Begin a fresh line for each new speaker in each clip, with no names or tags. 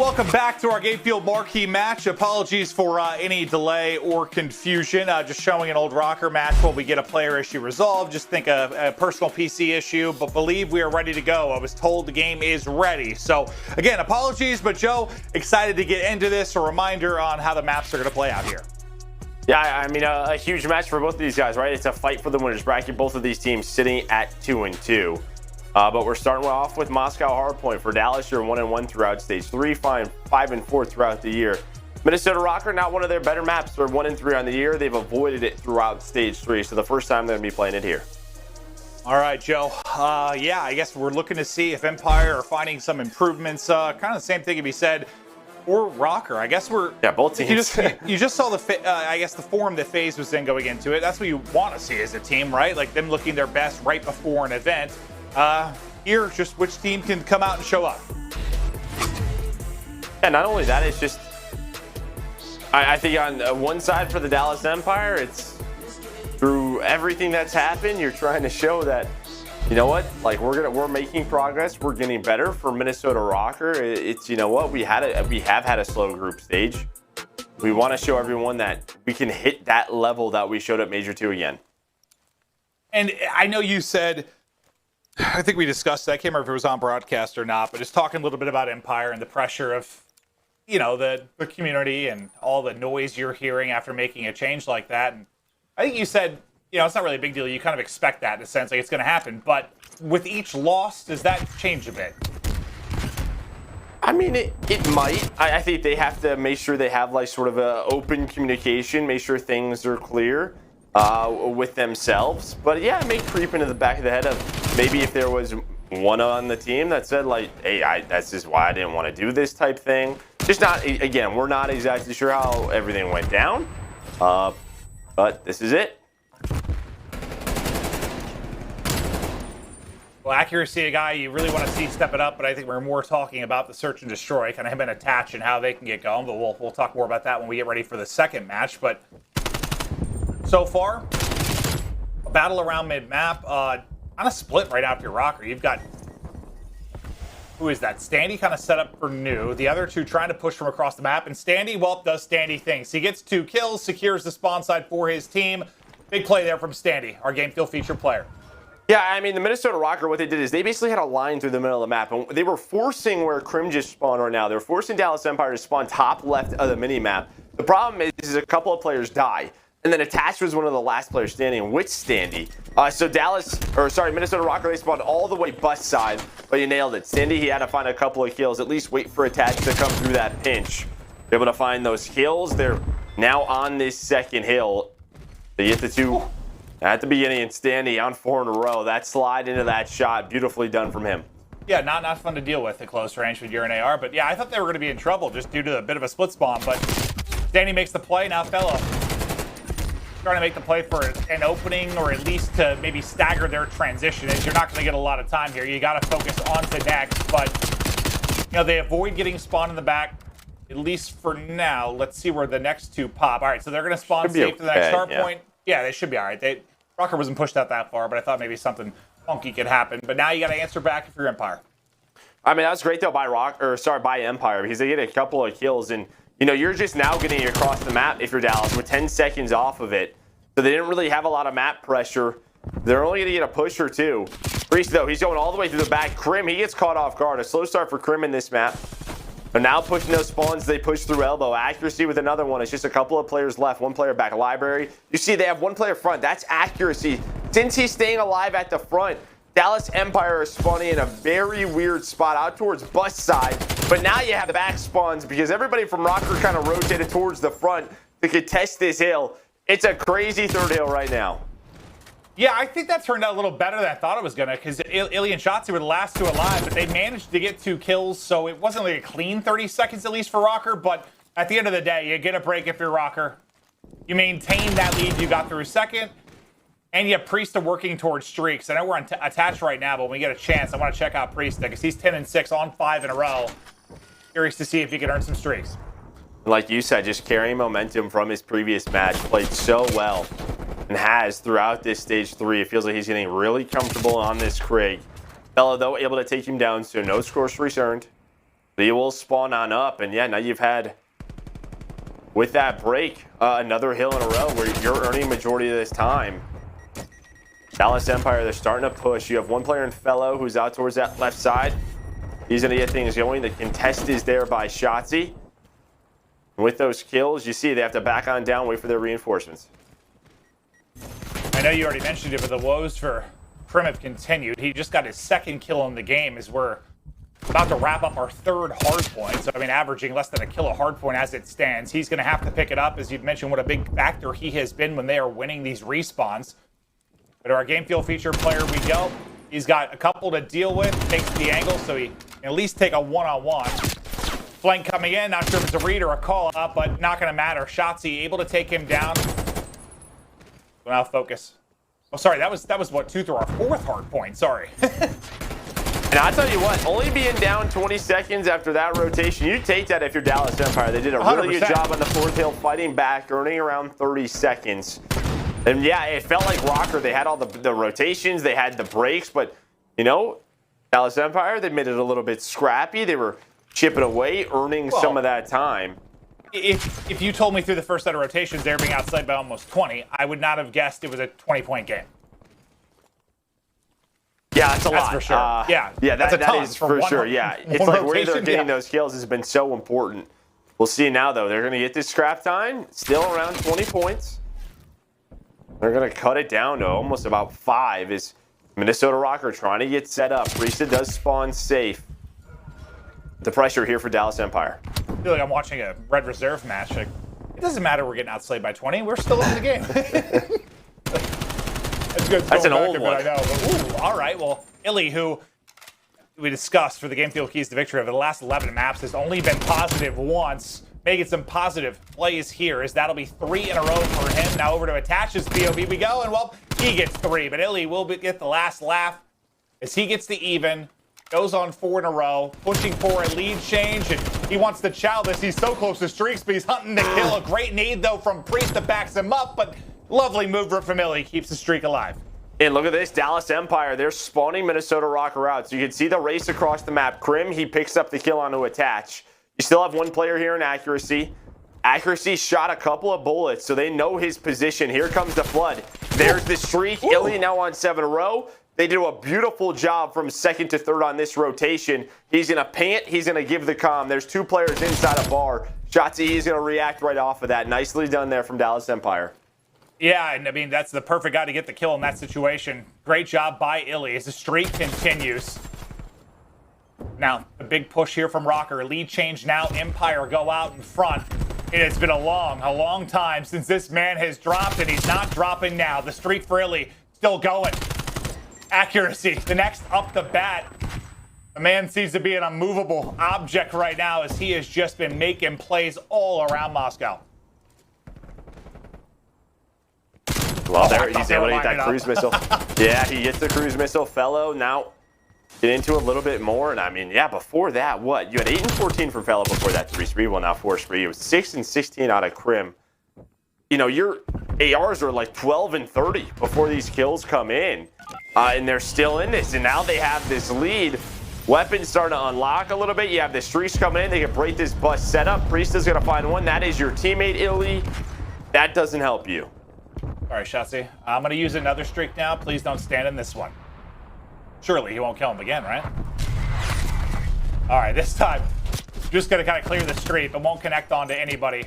welcome back to our Game Field Marquee match. Apologies for any delay or confusion. Just showing an old Røkkr match while we get a player issue resolved. Just think a personal PC issue, but believe we are ready to go. I was told the game is ready. So again, apologies, but Joe, excited to get into this. A reminder on how the maps are going to play out here.
Yeah, I mean, a huge match for both of these guys, right? It's a fight for the winners bracket. Both of these teams sitting at 2-2. But we're starting off with Moscow Hardpoint. For Dallas, you're 1-1 throughout stage 3, 5-4 throughout the year. Minnesota Røkkr, not one of their better maps. They're 1-3 on the year. They've avoided it throughout stage 3, so the first time they're going to be playing it here.
All right, Joe. Yeah, I guess we're looking to see if Empire are finding some improvements. Kind of the same thing can be said for Røkkr. I guess we're...
Yeah, both teams.
You just saw the, I guess, the form that FaZe was in going into it. That's what you want to see as a team, right? Like them looking their best right before an event. Here, just which team can come out and show up.
Yeah, not only that, it's just... I think on one side for the Dallas Empire, it's through everything that's happened, you're trying to show that, you know what, like we're making progress, we're getting better. For Minnesota Røkkr, it's, you know what, we have had a slow group stage. We want to show everyone that we can hit that level that we showed at Major 2 again.
And I know you said, I think we discussed that, I can't remember if it was on broadcast or not, but just talking a little bit about Empire and the pressure of, you know, the community and all the noise you're hearing after making a change like that. And I think you said, you know, it's not really a big deal. You kind of expect that in a sense, like it's going to happen. But with each loss, does that change a bit?
I mean, it might. I think they have to make sure they have like sort of a open communication, make sure things are clear with themselves. But yeah, it may creep into the back of the head of maybe if there was one on the team that said like, hey, that's just why I didn't want to do this type thing. Just not, again, we're not exactly sure how everything went down. But this is it.
Well, accuracy, a guy you really want to see step it up, but I think we're more talking about the search and destroy, kind of him and attach and how they can get going. But we'll talk more about that when we get ready for the second match. But so far, a battle around mid-map, on a split right after Røkkr. You've got, who is that? Standy kind of set up for new. The other two trying to push from across the map. And Standy, well, does Standy things. He gets 2 kills, secures the spawn side for his team. Big play there from Standy, our game field featured player.
Yeah, I mean, the Minnesota Røkkr, what they did is they basically had a line through the middle of the map. And they were forcing where Crim just spawned right now. They were forcing Dallas Empire to spawn top left of the mini-map. The problem is a couple of players die. And then Attach was one of the last players standing with Standy. So Minnesota Røkkr, they spawned all the way bus side, but you nailed it. Standy, he had to find a couple of kills, at least wait for Attach to come through that pinch. Be able to find those kills. They're now on this second hill. They get the 2 at the beginning, and Standy on 4 in a row. That slide into that shot, beautifully done from him.
Yeah, not fun to deal with at close range with your AR, but yeah, I thought they were going to be in trouble just due to a bit of a split spawn, but Standy makes the play. Now FeLo trying to make the play for an opening, or at least to maybe stagger their transition, as you're not going to get a lot of time here. You got to focus on to next, but you know, they avoid getting spawned in the back, at least for now. Let's see where the next 2 pop. All right, so they're going to spawn safe to the next start point. Yeah, they should be all right. Røkkr wasn't pushed out that far, but I thought maybe something funky could happen. But now you got to answer back if you're Empire.
I mean, that was great though by Empire, because they get a couple of kills, and you know, you're just now getting across the map if you're Dallas with 10 seconds off of it. So they didn't really have a lot of map pressure. They're only going to get a push or 2. Priestahh, though, he's going all the way through the back. Crim, he gets caught off guard. A slow start for Crim in this map. But now pushing those spawns, they push through elbow. Accuracy with another one. It's just a couple of players left. 1 player back. Library. You see they have 1 player front. That's accuracy. Since he's staying alive at the front, Dallas Empire is spawning in a very weird spot out towards bus side. But now you have the back spawns because everybody from Røkkr kind of rotated towards the front to contest this hill. It's a crazy third hill right now.
Yeah, I think that turned out a little better than I thought it was going to, because iLLeY and Shotzzy were the last 2 alive, but they managed to get 2 kills, so it wasn't like a clean 30 seconds at least for Røkkr, but at the end of the day, you get a break if you're Røkkr. You maintain that lead you got through second, and you have Priestahh working towards streaks. I know we're attached right now, but when we get a chance, I want to check out Priestahh, because he's 10-6 on 5 in a row. Curious to see if he can earn some streaks.
Like you said, just carrying momentum from his previous match, played so well. And has throughout this stage 3. It feels like he's getting really comfortable on this Craig. FeLo, though, able to take him down, so no score streaks earned. But he will spawn on up, and yeah, now you've had, with that break, another hill in a row where you're earning majority of this time. Dallas Empire, they're starting to push. You have one player in FeLo who's out towards that left side. He's going to get things going. The contest is there by Shotzzy. And with those kills, you see they have to back on down, wait for their reinforcements.
I know you already mentioned it, but the woes for Crim have continued. He just got his second kill in the game as we're about to wrap up our third hardpoint. So, I mean, averaging less than a kill a hardpoint as it stands. He's going to have to pick it up. As you've mentioned, what a big factor he has been when they are winning these respawns. But our game field feature player we go. He's got a couple to deal with. Takes the angle, so he can at least take a one-on-one. Flank coming in. Not sure if it's a read or a call up, but not going to matter. Shotzzy able to take him down. So now focus. Oh, sorry, that was what, 2 through our fourth hardpoint. Sorry.
And I'll tell you what, only being down 20 seconds after that rotation, you take that if you're Dallas Empire. They did a really
100%.
good job on the fourth hill, fighting back, earning around 30 seconds. And yeah, it felt like Røkkr. They had all the rotations, they had the breaks, but, you know, Dallas Empire, they made it a little bit scrappy. They were chipping away, earning some of that time.
If you told me through the first set of rotations they were being outside by almost 20, I would not have guessed it was a 20-point game.
Yeah, that's a lot.
That's for sure. Yeah,
that is for sure.
one,
Yeah, it's like where they're getting those kills has been so important. We'll see now, though. They're going to get this scrap time, still around 20 points. They're going to cut it down to almost about 5 as Minnesota Røkkr trying to get set up. Priestahh does spawn safe. The pressure here for Dallas Empire.
I feel like I'm watching a Red Reserve match. Like, it doesn't matter we're getting outplayed by 20. We're still in the game. That's
an old one.
I know, but, ooh, all right. Well, iLLeY, who we discussed for the game field keys to victory over the last 11 maps, has only been positive once. Making some positive plays here, as that'll be 3 in a row for him. Now over to Attach's POV we go, and well, he gets 3, but iLLeY will get the last laugh as he gets the even. Goes on 4 in a row, pushing for a lead change, and he wants to chow this. He's so close to streaks, but he's hunting the kill. A great nade, though, from Priestahh backs him up, but lovely move from iLLeY, keeps the streak alive.
And look at this, Dallas Empire, they're spawning Minnesota Røkkr out. So you can see the race across the map. Crim, he picks up the kill onto Attach. You still have one player here in Accuracy. Accuracy shot a couple of bullets, so they know his position. Here comes the flood. There's the streak. iLLeY now on 7 in a row. They do a beautiful job from second to third on this rotation. He's going to pant. He's going to give the comm. There's 2 players inside a bar. Shotzzy is going to react right off of that. Nicely done there from Dallas Empire.
Yeah, and I mean, that's the perfect guy to get the kill in that situation. Great job by iLLeY as the streak continues. Now, a big push here from Røkkr. Lead change now. Empire go out in front. And it's been a long time since this man has dropped, and he's not dropping now. The streak for iLLeY still going. Accuracy, the next up the bat. The man seems to be an unmovable object right now as he has just been making plays all around Moscow.
Well, there he's able to get that cruise missile. Yeah, he gets the cruise missile. FeLo now get into a little bit more. And I mean, yeah, before that, what? You had 8 and 14 from FeLo before that 3 spree. Well, now 4 spree. It was 6 and 16 out of Crim. You know, your ARs are like 12 and 30 before these kills come in. And they're still in this. And now they have this lead. Weapons starting to unlock a little bit. You have the streaks coming in. They can break this bus setup. Priestahh's going to find one. That is your teammate, iLLeY. That doesn't help you.
All right, Shotzzy. I'm going to use another streak now. Please don't stand in this one. Surely he won't kill him again, right? All right, this time, just going to kind of clear the streak, but won't connect onto anybody.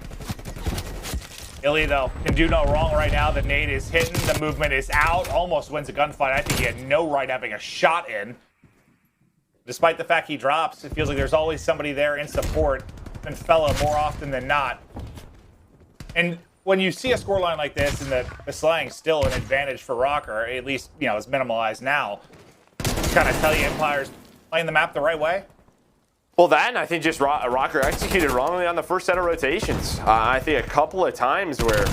iLLeY, though, can do no wrong right now. The nade is hitting. The movement is out. Almost wins a gunfight. I think he had no right having a shot in. Despite the fact he drops, it feels like there's always somebody there in support. And FeLo more often than not. And when you see a scoreline like this and the slang's still an advantage for Røkkr, at least, you know, it's minimalized now, it's kind of tell you Empire's playing the map the right way.
Well, that, and I think just Røkkr executed wrongly on the first set of rotations. I think a couple of times where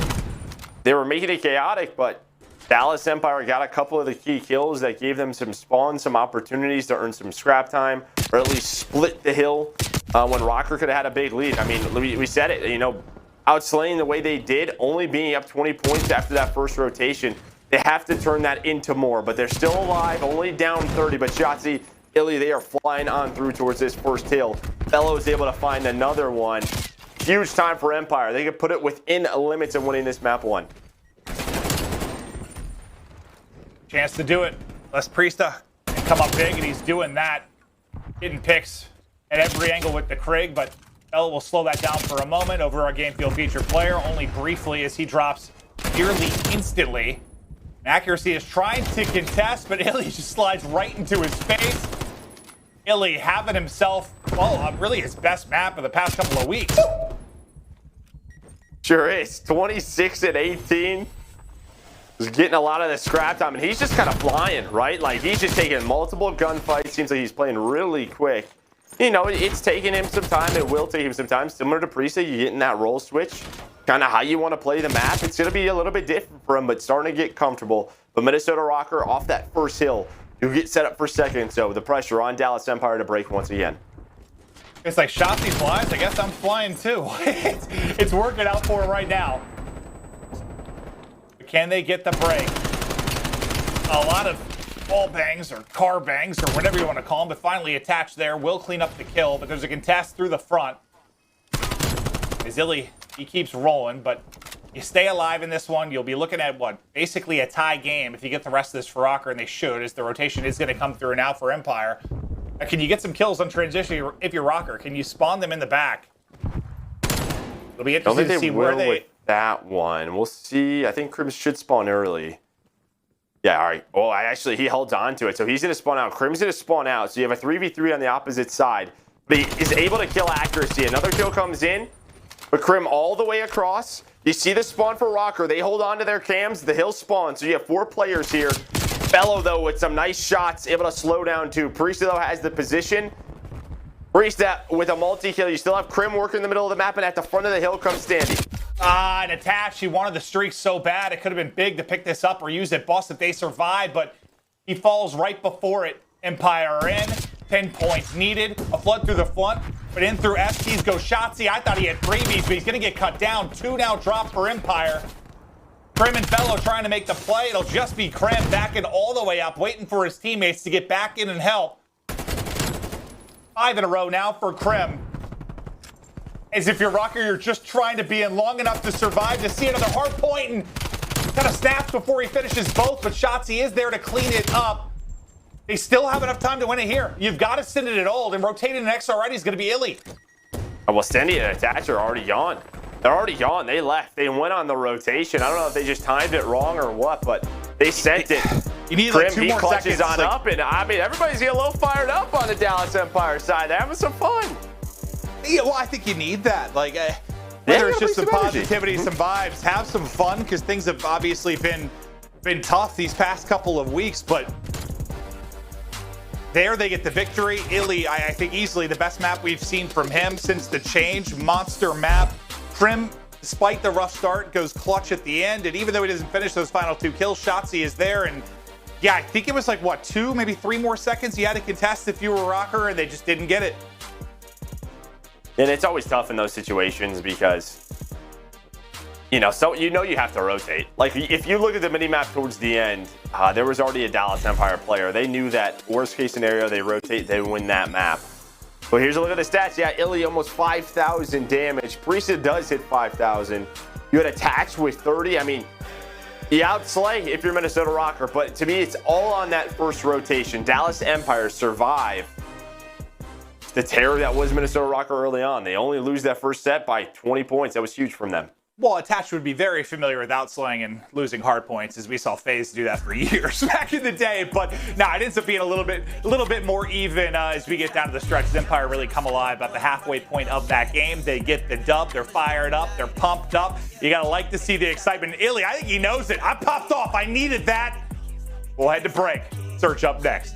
they were making it chaotic, but Dallas Empire got a couple of the key kills that gave them some spawns, some opportunities to earn some scrap time, or at least split the hill when Røkkr could have had a big lead. I mean, we said it, you know, outslaying the way they did, only being up 20 points after that first rotation. They have to turn that into more, but they're still alive, only down 30. But Shotzzy iLLeY, they are flying on through towards this first hill. FeLo is able to find another one. Huge time for Empire. They could put it within limits of winning this map 1.
Chance to do it. Let's Priestahh come up big, and he's doing that. Getting picks at every angle with the Krig, but FeLo will slow that down for a moment over our game field feature player, only briefly as he drops nearly instantly. Accuracy is trying to contest, but iLLeY just slides right into his face. iLLeY having himself, well, really his best map of the past couple of weeks.
Sure is. 26 and 18. He's getting a lot of the scrap time, and he's just kind of flying, right? Like, he's just taking multiple gunfights. Seems like he's playing really quick. You know, it's taking him some time. It will take him some time. Similar to Priestahh, you getting that role switch. Kind of how you want to play the map. It's going to be a little bit different for him, but starting to get comfortable. But Minnesota Røkkr off that first hill, you get set up for second. So the pressure on Dallas Empire to break once again.
It's like Shotzzy flies. I guess I'm flying too. It's working out for him right now. But can they get the break? A lot of wall bangs or car bangs or whatever you want to call them, but finally attached there. Will clean up the kill, but there's a contest through the front. As iLLeY, he keeps rolling, but you stay alive in this one, you'll be looking at what? Basically a tie game if you get the rest of this for Røkkr, and they should, as the rotation is going to come through now for Empire. Can you get some kills on transition if you're Røkkr? Can you spawn them in the back? It'll be interesting to see where they...
With that one. We'll see. I think Crims should spawn early. Yeah, all right. Oh, actually, he holds on to it. So he's going to spawn out. Crim's going to spawn out. So you have a 3v3 on the opposite side. But he is able to kill accuracy. Another kill comes in. But Crim all the way across. You see the spawn for Røkkr. They hold on to their cams. The hill spawn. So you have 4 players here. FeLo, though, with some nice shots, able to slow down, too. Priestahh, though, has the position. Priestahh with a multi-kill. You still have Crim working in the middle of the map, and at the front of the hill comes Standy.
And attached. He wanted the streak so bad. It could have been big to pick this up or use it bust if they survive, but he falls right before it. Empire are in. 10 points needed. A flood through the front, but in through STs goes Shotzzy. I thought he had freebies, but he's going to get cut down. 2 now drop for Empire. Crim and FeLo trying to make the play. It'll just be Crim backing all the way up, waiting for his teammates to get back in and help. 5 in a row now for Crim. As if you're Røkkr, you're just trying to be in long enough to survive, to see another hard point, and kind of snaps before he finishes both, but Shotzzy is there to clean it up. They still have enough time to win it here. You've got to send it at old, and rotating an XR is going to be iLLeY.
Oh, well, Standy and Attach are already gone. They're already gone. They left. They went on the rotation. I don't know if they just timed it wrong or what, but they sent it.
You need
Crim,
like 2
he
more
clutches
seconds.
on up, and I mean, everybody's getting a little fired up on the Dallas Empire side. They're having some fun.
Yeah, well, I think you need that. Like, whether it's just some
energy.
positivity, some vibes, have some fun, because things have obviously been tough these past couple of weeks, but there they get the victory. iLLeY, I think easily the best map we've seen from him since the change. Monster map. Crim, despite the rough start, goes clutch at the end, and even though he doesn't finish those final 2 kills, Shotzzy is there, and yeah, I think it was like, what, 2, maybe 3 more seconds you had to contest if you were Røkkr, and they just didn't get it.
And it's always tough in those situations because, you know, you have to rotate. Like, if you look at the mini-map towards the end, there was already a Dallas Empire player. They knew that worst case scenario, they rotate, they win that map. But here's a look at the stats. Yeah, iLLeY almost 5,000 damage. Priestahh does hit 5,000. You had Attached with 30. I mean, you outslay if you're Minnesota Røkkr, but to me, it's all on that first rotation. Dallas Empire survive the terror that was Minnesota Røkkr early on. They only lose that first set by 20 points. That was huge from them.
Well, Attached would be very familiar with outslaying and losing hard points, as we saw FaZe do that for years back in the day. But nah, it ends up being a little bit more even as we get down to the stretch. Empire really come alive about the halfway point of that game. They get the dub. They're fired up. They're pumped up. You gotta like to see the excitement. iLLeY, I think he knows it. I popped off. I needed that. We'll head to break. Search up next.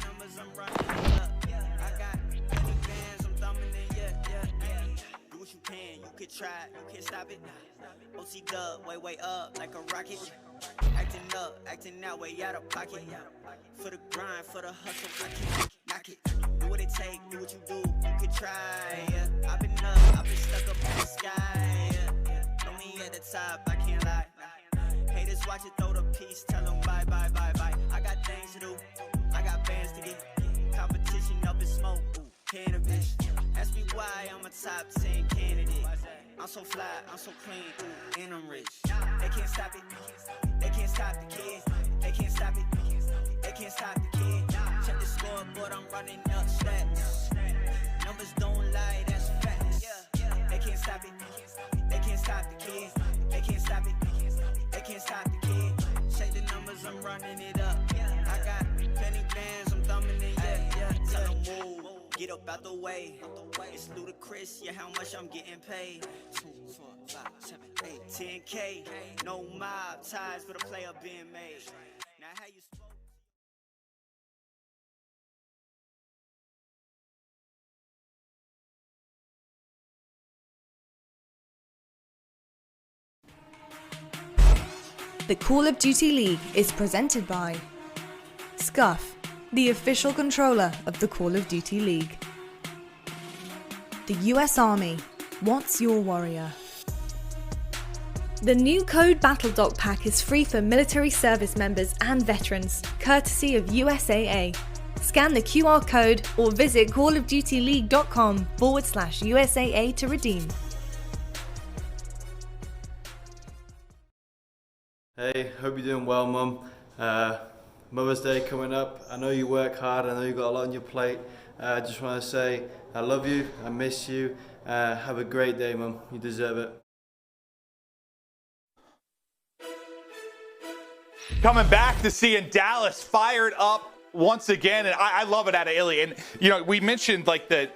Way up like a rocket. Acting that way out of pocket. For the grind, for the hustle, I keep knock it. Do what it take, do what you do. You could try. I've been stuck up in the sky. Know me at the top, I can't lie. Haters watch it, throw the piece, tell them bye, bye, bye, bye. I got things to do, I got bands to get. Competition, no I'm so fly, I'm so clean, ooh, and I'm rich. They can't stop it. They can't stop the kid. They can't stop it. They can't stop the kid. Check the scoreboard, I'm running up stats. Numbers don't lie, that's facts. They can't stop it. They can't stop the kid. They can't stop it. They can't stop the kid. Check the numbers, I'm running it up. I got penny bands, I'm thumbing it, yeah. Tell them move, get up out the way. It's ludicrous, yeah, how much I'm getting paid. 2, 4, 5, 7, 8, 10K. No mob ties for the player being made. Now how you spoke?
The Call of Duty League is presented by Scuff, the official controller of the Call of Duty League. The US Army, what's your warrior? The new Code Battle Dog Pack is free for military service members and veterans, courtesy of USAA. Scan the QR code or visit callofdutyleague.com/USAA to redeem.
Hey, hope you're doing well, Mum. Mother's Day coming up. I know you work hard. I know you've got a lot on your plate. I just want to say I love you. I miss you. Have a great day, Mum. You deserve it.
Coming back to seeing Dallas fired up once again, and I love it out of iLLeY. And you know, we mentioned like the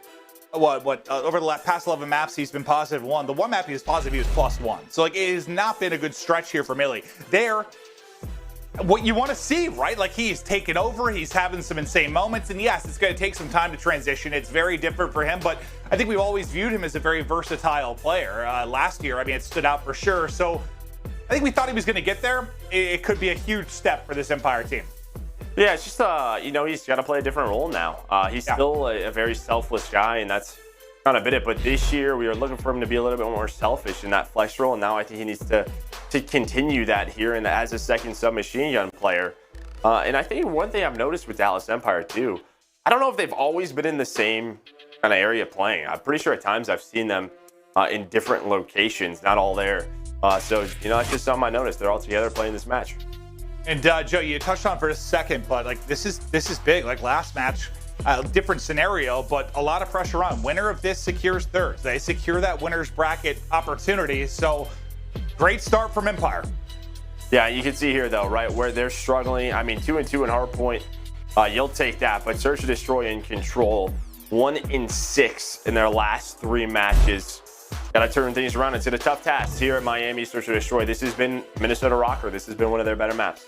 over the past 11 maps he's been positive 1. The one map he was positive, he was +1. So like it has not been a good stretch here from iLLeY. They're what you want to see, right? Like he's taken over, he's having some insane moments, and yes, it's going to take some time to transition. It's very different for him, but I think we've always viewed him as a very versatile player. Last year, I mean, it stood out for sure. So I think we thought he was going to get there. It could be a huge step for this Empire team.
Yeah, it's just, you know, he's got to play a different role now. He's still a very selfless guy, and that's kind of been it. But this year, we were looking for him to be a little bit more selfish in that flex role, and now I think he needs to continue that here and as a second submachine gun player. And I think one thing I've noticed with Dallas Empire, too, I don't know if they've always been in the same kind of area playing. I'm pretty sure at times I've seen them in different locations, not all there. So, you know, that's just something I noticed. They're all together playing this match.
And Joe, you touched on for a second, but like this is big. Like last match, different scenario, but a lot of pressure on. Winner of this secures third. They secure that winner's bracket opportunity. So great start from Empire.
Yeah, you can see here though, right where they're struggling. I mean, 2-2 in hardpoint, you'll take that. But Search and Destroy and Control, 1-6 in their last 3 matches. Got to turn things around. It's been a tough task here at Miami. Search and Destroy. This has been Minnesota Røkkr. This has been one of their better maps.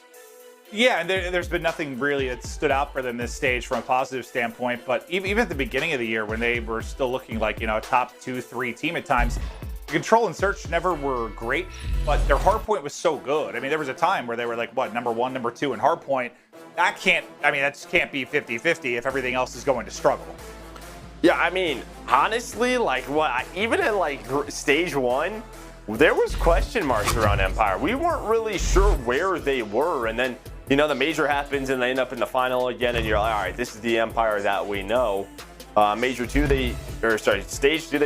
Yeah, and there's been nothing really that stood out for them this stage from a positive standpoint. But even at the beginning of the year, when they were still looking like, you know, a top 2-3 team at times, Control and Search never were great, but their hardpoint was so good. I mean, there was a time where they were like, what, number 1, number 2 in hardpoint. That can't be 50-50 if everything else is going to struggle.
Yeah, I mean, honestly, like what, even in like stage 1, there was question marks around Empire. We weren't really sure where they were, and then, you know, the major happens and they end up in the final again, and you're like, all right, this is the Empire that we know. Stage 2, they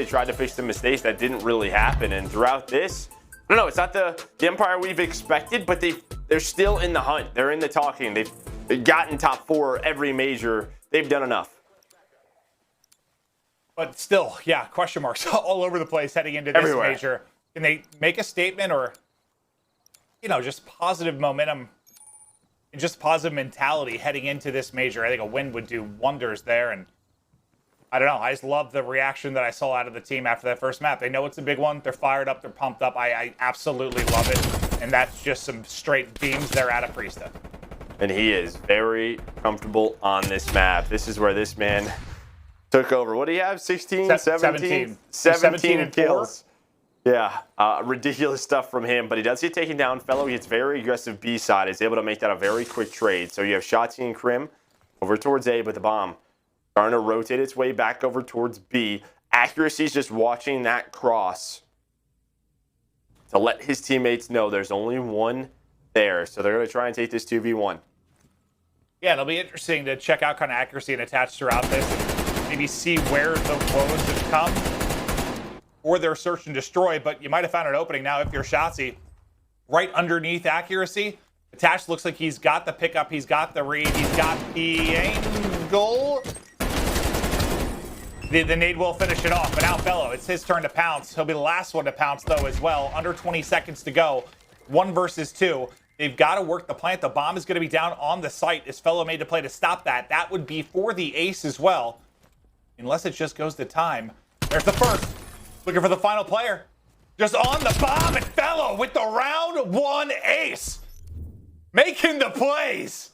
tried to fix the mistakes that didn't really happen, and throughout this, I don't know, it's not the Empire we've expected, but they're still in the hunt. They're in the talking. They've gotten top 4 every major. They've done enough.
But still, yeah, question marks all over the place heading into this
Everywhere.
major. Can they make a statement or, you know, just positive momentum and just positive mentality heading into this major? I think a win would do wonders there. And I don't know. I just love the reaction that I saw out of the team after that first map. They know it's a big one. They're fired up. They're pumped up. I absolutely love it. And that's just some straight beams there out of Priestahh.
And he is very comfortable on this map. This is where this man took over. What do you have? 16, 17? 17 kills. Yeah, ridiculous stuff from him, but he does get taken down. FeLo gets very aggressive B side, is able to make that a very quick trade. So you have Shotzzy and Crim over towards A, but the bomb starting to rotate its way back over towards B. Accuracy is just watching that cross to let his teammates know there's only one there. So they're going to try and take this 2v1.
Yeah, it'll be interesting to check out kind of accuracy and attach throughout this and maybe see where the woes have come. for their search and destroy, but you might have found an opening now if you're Shotzzy. Right underneath accuracy. Attached looks like he's got the pickup, he's got the read, he's got the angle. The nade will finish it off, but now FeLo, it's his turn to pounce. He'll be the last one to pounce, though, as well. Under 20 seconds to go. 1 versus 2. They've got to work the plant. The bomb is going to be down on the site. Is FeLo made to play to stop that? That would be for the ace as well. Unless it just goes to time. There's the first. Looking for the final player. Just on the bomb, and FeLo with the round 1 ace. Making the plays.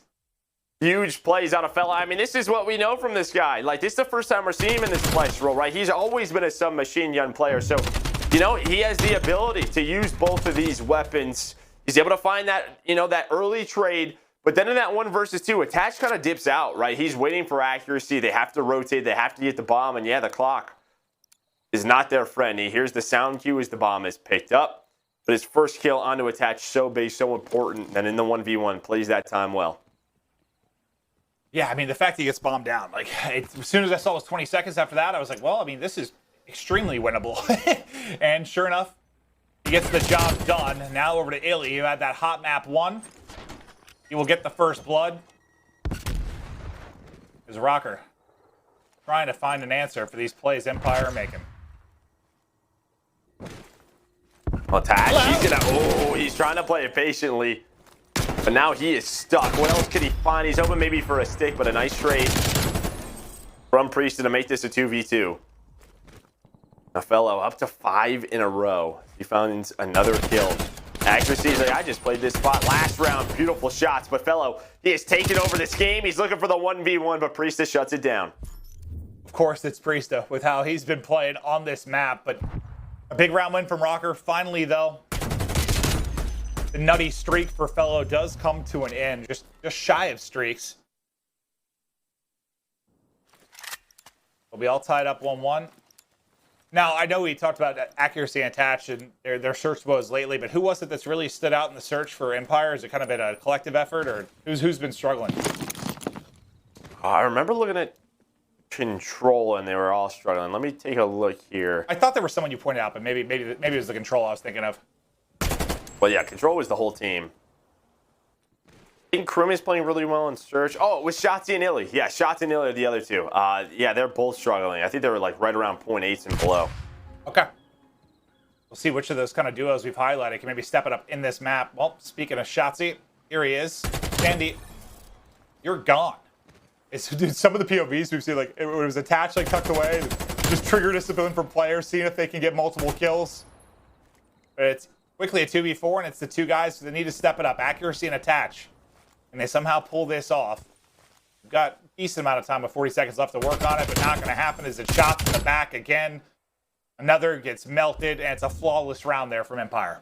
Huge plays out of FeLo. I mean, this is what we know from this guy. Like, this is the first time we're seeing him in this flex role, right? He's always been a submachine gun player. So, you know, he has the ability to use both of these weapons. He's able to find that, you know, that early trade. But then in that 1 versus 2, Attach kind of dips out, right? He's waiting for accuracy. They have to rotate. They have to get the bomb. And yeah, the clock is not their friend. He hears the sound cue as the bomb is picked up. But his first kill onto Attach, so big, so important. And in the 1v1, plays that time well.
Yeah, I mean, the fact that he gets bombed down, like, as soon as I saw it was 20 seconds after that, I was like, well, I mean, this is extremely winnable. And sure enough, he gets the job done. Now over to iLLeY, who had that hot map 1. He will get the first blood. Is Røkkr trying to find an answer for these plays Empire are making.
Attach, he's trying to play it patiently. But now he is stuck. What else could he find? He's hoping maybe for a stick, but a nice trade from Priestahh to make this a 2v2. Now FeLo up to 5 in a row. He found another kill. Accuracy is like, I just played this spot last round. Beautiful shots, but FeLo, he has taken over this game. He's looking for the 1v1, but Priestahh shuts it down.
Of course, it's Priestahh with how he's been playing on this map, but a big round win from Røkkr. Finally, though, the nutty streak for FeLo does come to an end, just shy of streaks. We'll be all tied up 1-1. Now, I know we talked about accuracy and Attach and their search woes lately, but who was it that's really stood out in the search for Empire? Has it kind of been a collective effort, or who's been struggling?
I remember looking at Control, and they were all struggling. Let me take a look here.
I thought there was someone you pointed out, but maybe it was the Control I was thinking of.
Well, yeah, Control was the whole team. I think Crim is playing really well in search. Oh, it was Shotzzy and iLLeY. Yeah, Shotzzy and iLLeY are the other two. Yeah, they're both struggling. I think they were like right around 0.8s and below.
Okay. We'll see which of those kind of duos we've highlighted can maybe step it up in this map. Well, speaking of Shotzzy, here he is. Standy, you're gone. Dude, some of the POVs we've seen, like, it was Attached, like, tucked away. Just trigger discipline from players, seeing if they can get multiple kills. But it's quickly a 2v4, and it's the two guys that need to step it up. Accuracy and Attach. And they somehow pull this off. We've got a decent amount of time with 40 seconds left to work on it, but not going to happen as it shots in the back again. Another gets melted, and it's a flawless round there from Empire.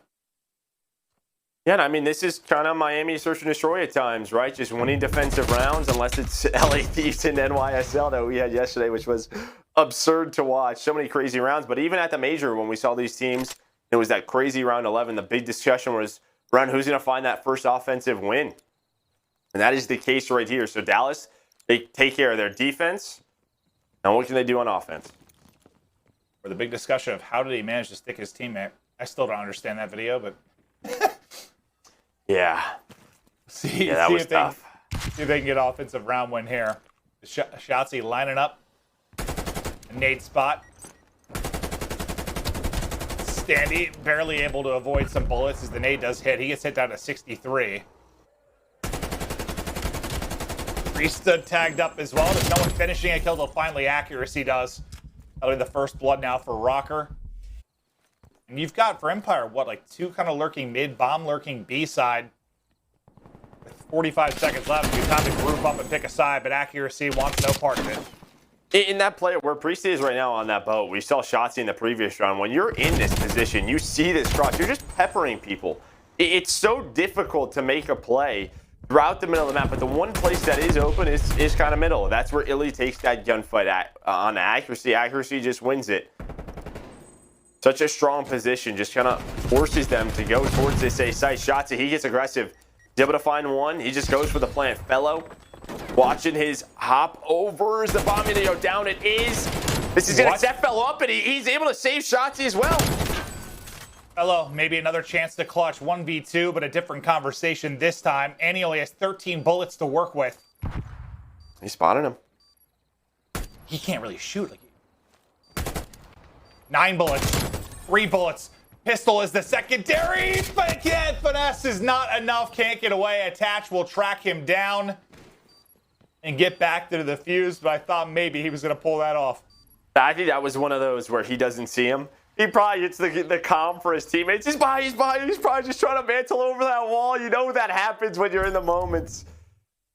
Yeah, I mean, this is kind of Miami search and destroy at times, right? Just winning defensive rounds, unless it's LA Thieves and NYSL that we had yesterday, which was absurd to watch. So many crazy rounds. But even at the major, when we saw these teams, it was that crazy round 11. The big discussion was around who's going to find that first offensive win. And that is the case right here. So Dallas, they take care of their defense. Now what can they do on offense?
For the big discussion of how did he manage to stick his teammate. I still don't understand that video, but...
Yeah.
See
that was
if
tough.
See if they can get offensive round win here. Shotzzy lining up. A nade spot. Standy barely able to avoid some bullets as the nade does hit. He gets hit down to 63. Priestahh tagged up as well. There's no one finishing a kill till finally accuracy does. That'll be the first blood now for Røkkr. And you've got for Empire, what, like two kind of lurking mid, bomb lurking B side. With 45 seconds left, you time to group up and pick a side, but accuracy wants no part of it.
In that play where Priestahh is right now on that boat, we saw Shotzzy in the previous round. When you're in this position, you see this cross, you're just peppering people. It's so difficult to make a play throughout the middle of the map, but the one place that is open is kind of middle. That's where iLLeY takes that gunfight on accuracy. Accuracy just wins it. Such a strong position, just kind of forces them to go towards this A site. Shotzzy, he gets aggressive. He's able to find one. He just goes for the plant. FeLo watching his hop over as the bomb. Down it is. This is going to
What?
set FeLo up, and he's able to save Shotzzy as well.
FeLo, maybe another chance to clutch 1v2, but a different conversation this time. And he only has 13 bullets to work with.
He spotted him.
He can't really shoot. 9 bullets, 3 bullets. Pistol is the secondary, but again, finesse is not enough. Can't get away. Attach will track him down and get back to the fuse, but I thought maybe he was going to pull that off.
I think that was one of those where he doesn't see him. He probably gets the comm for his teammates. He's behind. He's probably just trying to mantle over that wall. You know that happens when you're in the moments.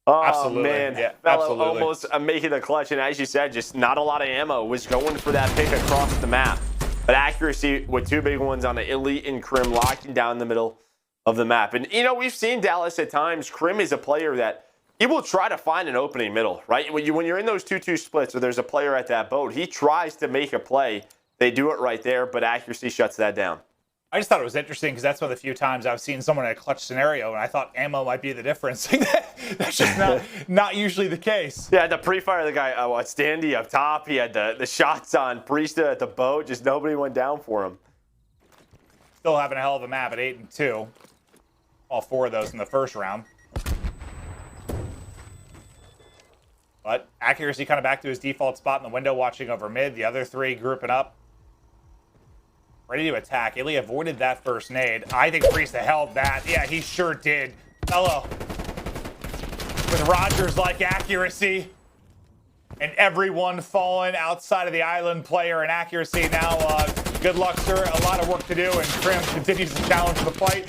Oh,
Absolutely.
man.
Yeah,
FeLo
absolutely.
almost making the clutch. And as you said, just not a lot of ammo. Was going for that pick across the map. But accuracy with 2 big ones on the iLLeY and Crim locking down the middle of the map. And, you know, we've seen Dallas at times. Crim is a player that he will try to find an opening middle, right? When you're in those 2-2 splits or there's a player at that boat, he tries to make a play. They do it right there, but accuracy shuts that down.
I just thought it was interesting because that's one of the few times I've seen someone in a clutch scenario, and I thought ammo might be the difference. That's just not usually the case.
Yeah, the pre-fire, the guy, Standy up top, he had the shots on Priestahh at the boat. Just nobody went down for him.
Still having a hell of a map at 8-2. All 4 of those in the first round. But accuracy kind of back to his default spot in the window, watching over mid. The other 3 grouping up. Ready to attack. iLLeY avoided that first nade. I think Priestahh held that. Yeah, he sure did. FeLo with Rogers-like accuracy. And everyone falling outside of the island player in accuracy. Now, good luck, sir. A lot of work to do. And Crim continues to challenge the fight.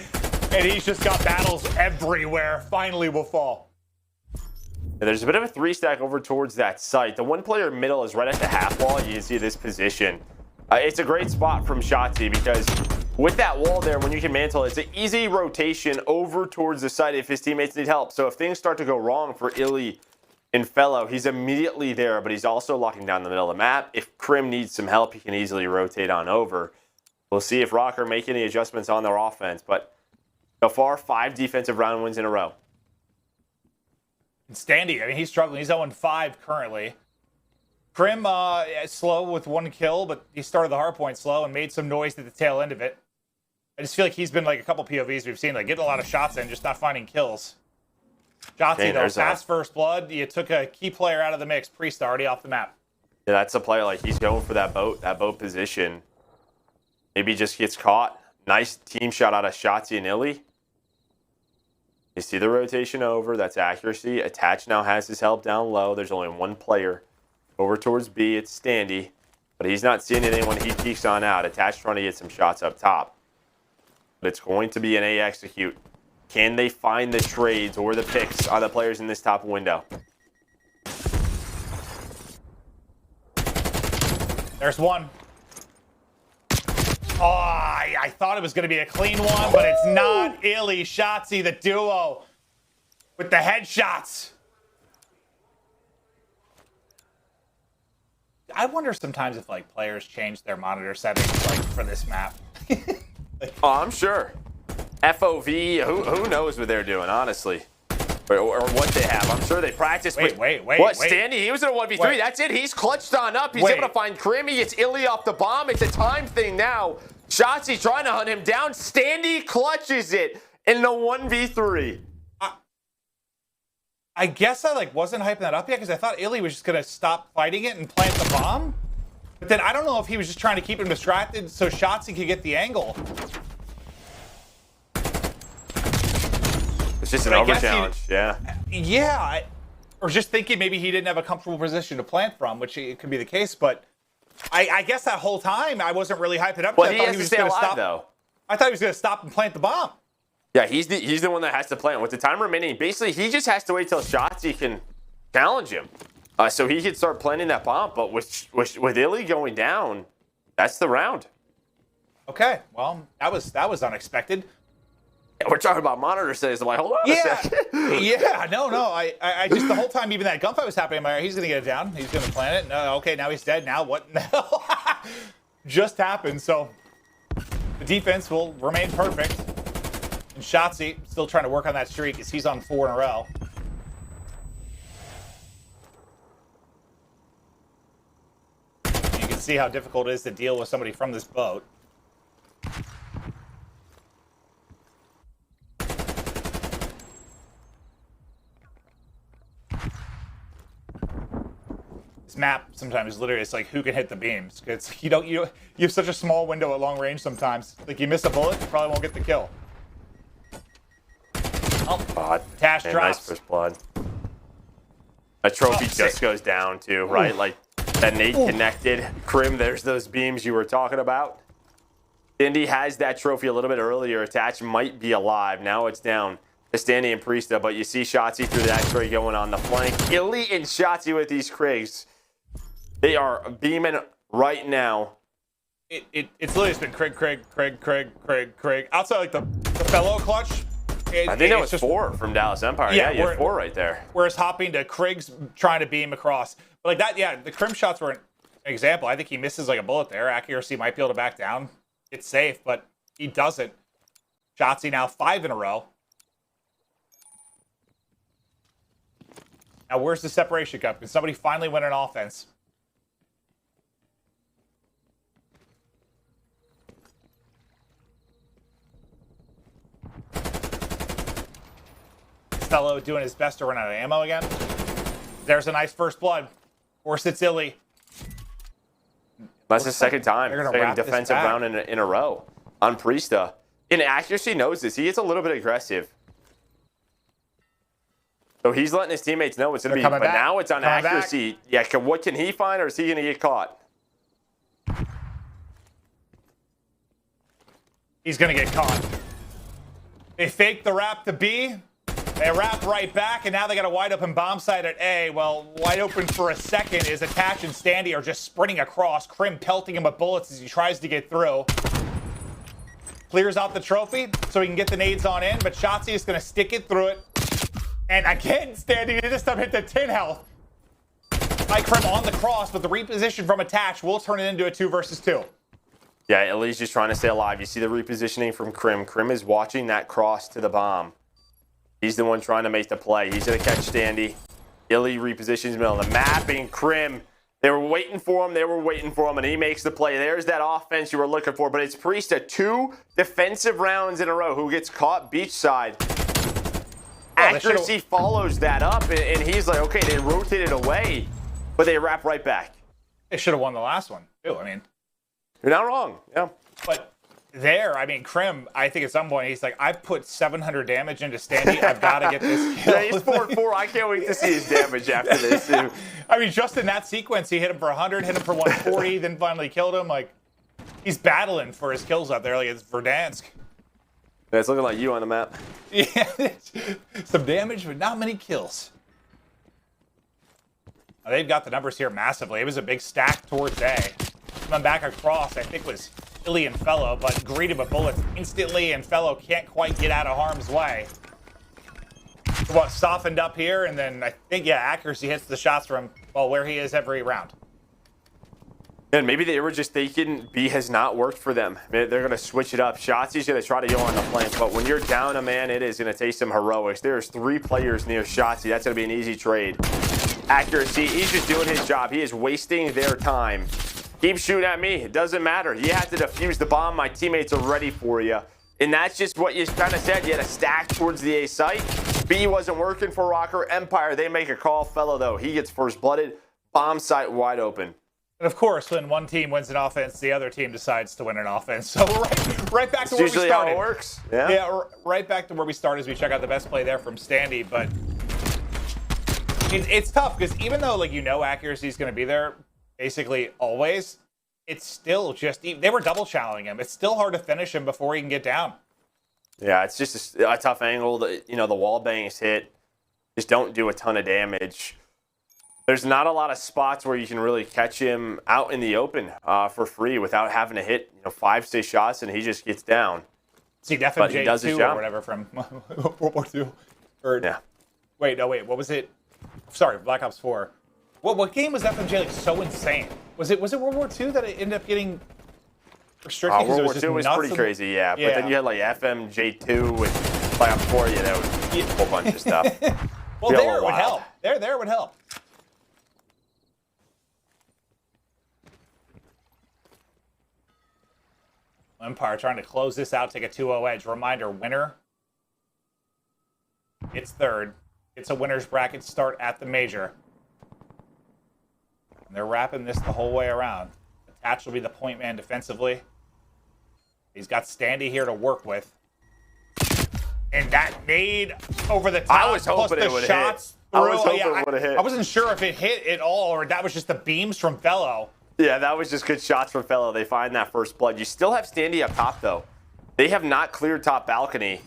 And he's just got battles everywhere. Finally will fall.
Yeah, there's a bit of a 3-stack over towards that site. The one player middle is right at the half wall. You can see this position. It's a great spot from Shotzzy because with that wall there, when you can mantle, it's an easy rotation over towards the site if his teammates need help. So if things start to go wrong for iLLeY and FeLo, he's immediately there, but he's also locking down the middle of the map. If Crim needs some help, he can easily rotate on over. We'll see if Røkkr make any adjustments on their offense, but so far, 5 defensive round wins in a row.
And Standy, I mean, he's struggling. He's 0-5 currently. Crim slow with 1 kill, but he started the hardpoint slow and made some noise at the tail end of it. I just feel like he's been like a couple POVs we've seen, like getting a lot of shots in, just not finding kills. Shotzzy, though, fast first blood. You took a key player out of the mix. Priestahh already off the map.
Yeah, that's a player like he's going for that boat position. Maybe just gets caught. Nice team shot out of Shotzzy and iLLeY. You see the rotation over. That's accuracy. Attach now has his help down low. There's only 1 player. Over towards B, it's Standy. But he's not seeing anything when he peeks on out. Attach trying to get some shots up top. But it's going to be an A execute. Can they find the trades or the picks on the players in this top window?
There's 1. Oh, I thought it was going to be a clean one, but it's not. iLLeY, Shotzzy, the duo with the headshots. I wonder sometimes if like players change their monitor settings like for this map.
Oh, I'm sure. FOV, who knows what they're doing, honestly. Or what they have. I'm sure they practice.
Wait.
What, Standy? He was in a 1v3.
Wait.
That's it. He's clutched on up. He's
Wait.
able to find Crim. He gets iLLeY off the bomb. It's a time thing now. Shotzzy trying to hunt him down. Standy clutches it in the 1v3.
I guess I like wasn't hyping that up yet because I thought iLLeY was just gonna stop fighting it and plant the bomb. But then I don't know if he was just trying to keep him distracted so Shotzzy could get the angle.
It's just an
But I
over
guess he-
challenge. Yeah.
Yeah, or just thinking maybe he didn't have a comfortable position to plant from, which it could be the case. But I guess that whole time I wasn't really hyping up.
Well,
I
he
thought
has
he
to
was
stay
gonna
alive,
stop.
though.
I thought he was gonna stop and plant the bomb.
Yeah, he's the one that has to plant. With the time remaining, basically, he just has to wait till Shotzzy can challenge him. So he could start planting that bomb. But with iLLeY going down, that's the round.
Okay, well that was unexpected.
We're talking about monitor settings. I'm like, hold on a second.
Yeah, no. I just the whole time, even that gunfight was happening, I'm like, he's gonna get it down. He's gonna plant it. No, okay, now he's dead. Now what in the hell just happened? So the defense will remain perfect. And Shotzzy still trying to work on that streak as he's on 4 in a row. You see how difficult it is to deal with somebody from this boat. This map sometimes literally it's like who can hit the beams. It's you have such a small window at long range sometimes. Like you miss a bullet, you probably won't get the kill.
Oh,
Tash
man,
drops.
nice first blood. A trophy just goes down too, right? Like that nade connected. Crim, there's those beams you were talking about. Standy has that trophy a little bit earlier. Attach might be alive. Now it's down to Standy and Priestahh, but you see Shotzzy through the X-ray going on the flank. iLLeY and Shotzzy with these Krigs. They are beaming right now.
It's literally just been Craig. Outside like the FeLo clutch.
I think that was just 4 from Dallas Empire. Yeah, you had 4 right there.
Whereas hopping to Krig's trying to beam across. But like that, yeah, the Crim shots were an example. I think he misses like a bullet there. Accuracy might be able to back down. It's safe, but he doesn't. Shotzzy now 5 in a row. Now where's the separation cup? Can somebody finally win an offense? FeLo doing his best to run out of ammo again. There's a nice first blood. Of course, it's iLLeY.
That's the second time.
They're gonna
Second
wrap this
defensive
back.
round in a row on Priestahh. And accuracy knows this. He gets a little bit aggressive. So he's letting his teammates know what's going to be.
Coming
But
back.
now it's on
Coming
accuracy. Yeah, what can he find, or is he going to get caught?
He's going to get caught. They fake the wrap to B. They wrap right back, and now they got a wide open bomb site at A. Well, wide open for a second is Attach and Standy are just sprinting across. Crim pelting him with bullets as he tries to get through. Clears out the trophy so he can get the nades on in, but Shotzzy is going to stick it through it. And again, Standy this time hit the 10 health. By Crim on the cross, but the reposition from Attach will turn it into a 2 versus 2.
Yeah, iLLeY's just trying to stay alive. You see the repositioning from Crim. Crim is watching that cross to the bomb. He's the one trying to make the play. He's going to catch Standy. iLLeY repositions middle of the map, and Crim, they were waiting for him, and he makes the play. There's that offense you were looking for, but it's Priestahh 2 defensive rounds in a row who gets caught beachside. Accuracy follows that up, and he's like, okay, they rotated away, but they wrap right back.
They should have won the last one, too. I mean,
you're not wrong. Yeah.
But there, I mean, Crim, I think at some point, he's like, I've put 700 damage into Standy. I've got to get this kill.
Yeah, he's 4-4. I can't wait to see his damage after this.
Yeah. I mean, just in that sequence, he hit him for 100, hit him for 140, then finally killed him. Like, he's battling for his kills out there like it's Verdansk.
Yeah, it's looking like you on the map.
Yeah, some damage, but not many kills. Now, they've got the numbers here massively. It was a big stack towards A. Coming back across, I think was iLLeY and FeLo, but greeted with bullets instantly, and FeLo can't quite get out of harm's way. So what, softened up here, and then I think, yeah, accuracy hits the shots from, well, where he is every round.
And maybe they were just thinking B has not worked for them. They're going to switch it up. Shotzzy's going to try to go on the flank, but when you're down a man, it is going to take some heroics. There's 3 players near Shotzzy. That's going to be an easy trade. Accuracy, he's just doing his job. He is wasting their time. Keep shooting at me. It doesn't matter. You have to defuse the bomb. My teammates are ready for you. And that's just what you kind of said. You had a stack towards the A site. B wasn't working for Røkkr. Empire, they make a call. FeLo, though, he gets first blooded. Bomb site wide open.
And of course, when one team wins an offense, the other team decides to win an offense. So right back to where we started.
Usually how it works.
Yeah, right back to where we started as we check out the best play there from Standy. But it's tough because even though like accuracy is going to be there basically always, it's still just they were double challenging him. It's still hard to finish him before he can get down.
Yeah, it's just a tough angle. The wall bangs hit, just don't do a ton of damage. There's not a lot of spots where you can really catch him out in the open for free without having to hit 5-6 shots, and he just gets down.
See, definitely J2 or whatever from World War II. Or,
yeah.
Wait, what was it? Sorry, Black Ops 4. What game was FMJ like so insane? Was it World War II that it ended up getting restricted?
World War II was pretty crazy, yeah. But then you had like FMJ2 with Black Ops 4, that was a whole bunch of stuff.
Well, there it would help. There it would help. Empire trying to close this out, take a 2-0 edge. Reminder, winner. It's third. It's a winner's bracket start at the major. And they're wrapping this the whole way around. Attach will be the point man defensively. He's got Standy here to work with. And that nade over the top.
I was hoping it would hit. I was hoping it would have hit.
I wasn't sure if it hit at all or that was just the beams from FeLo.
Yeah, that was just good shots from FeLo. They find that first blood. You still have Standy up top, though. They have not cleared top balcony.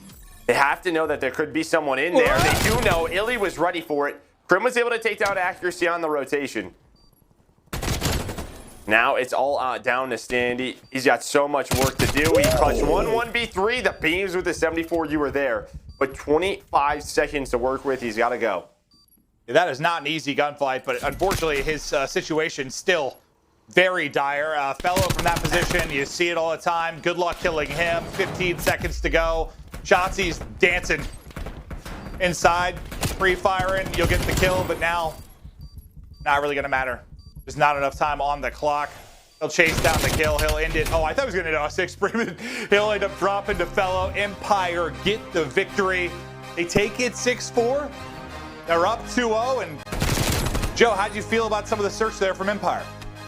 They have to know that there could be someone in there. They do know. iLLeY was ready for it. Crim was able to take down accuracy on the rotation. Now it's all down to Standy. He's got so much work to do. He clutched 1-1v3. The beams with the 74, you were there. But 25 seconds to work with. He's got to go.
That is not an easy gunfight, but unfortunately his situation still very dire. FeLo from that position, you see it all the time. Good luck killing him. 15 seconds to go. Shotzzy's dancing inside, pre-firing. You'll get the kill, but now not really going to matter. There's not enough time on the clock. He'll chase down the kill. He'll end it. Oh, I thought he was going to hit a 6, but he'll end up dropping to FeLo. Empire get the victory. They take it 6-4. They're up 2-0. And Joe, how'd you feel about some of the search there from Empire?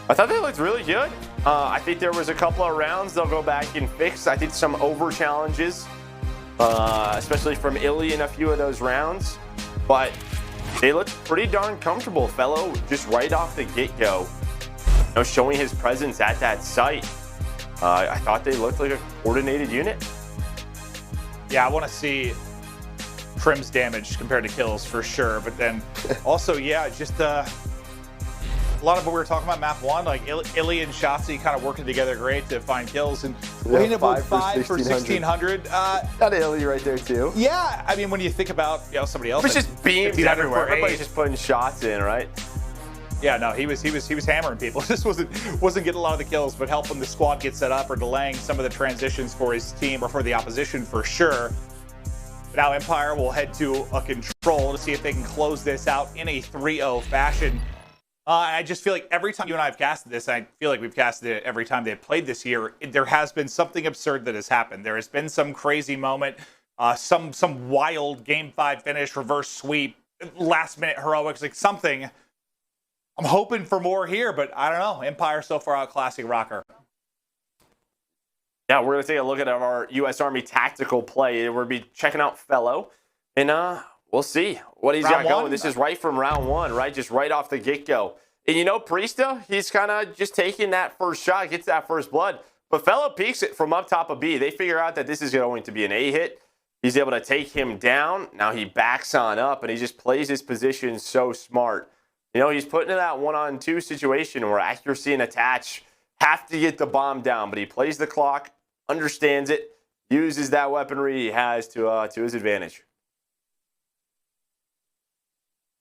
I thought they looked really good. I think there was a couple of rounds they'll go back and fix. I think some over challenges, especially from iLLeY in a few of those rounds. But they looked pretty darn comfortable. FeLo just right off the get-go, you know, showing his presence at that site. I thought they looked like a coordinated unit.
Yeah, I want to see Crim's damage compared to kills for sure. But then also, yeah, just a lot of what we were talking about map 1, like iLLeY and Shotzzy kind of working together great to find kills. And we ended up with 5 for 1,600.
Got iLLeY right there too.
Yeah, I mean, when you think about somebody else,
it was just beams everywhere. Everybody's just putting shots in, right?
Yeah, no, he was hammering people. Just wasn't getting a lot of the kills, but helping the squad get set up or delaying some of the transitions for his team or for the opposition for sure. But now Empire will head to a control to see if they can close this out in a 3-0 fashion. I just feel like every time you and I have casted this, I feel like we've casted it every time they've played this year, there has been something absurd that has happened. There has been some crazy moment, some wild Game 5 finish, reverse sweep, last-minute heroics, like something. I'm hoping for more here, but I don't know. Empire so far outclassing Røkkr.
Yeah, we're going to take a look at our U.S. Army tactical play. We'll be checking out FeLo, and we'll see what he's got going. This is right from round 1, right? Just right off the get-go. And you know, Priestahh, he's kind of just taking that first shot, gets that first blood. But FeLo peeks it from up top of B. They figure out that this is going to be an A hit. He's able to take him down. Now he backs on up, and he just plays his position so smart. You know, he's put into that 1-on-2 situation where accuracy and attach have to get the bomb down. But he plays the clock, understands it, uses that weaponry he has to his advantage.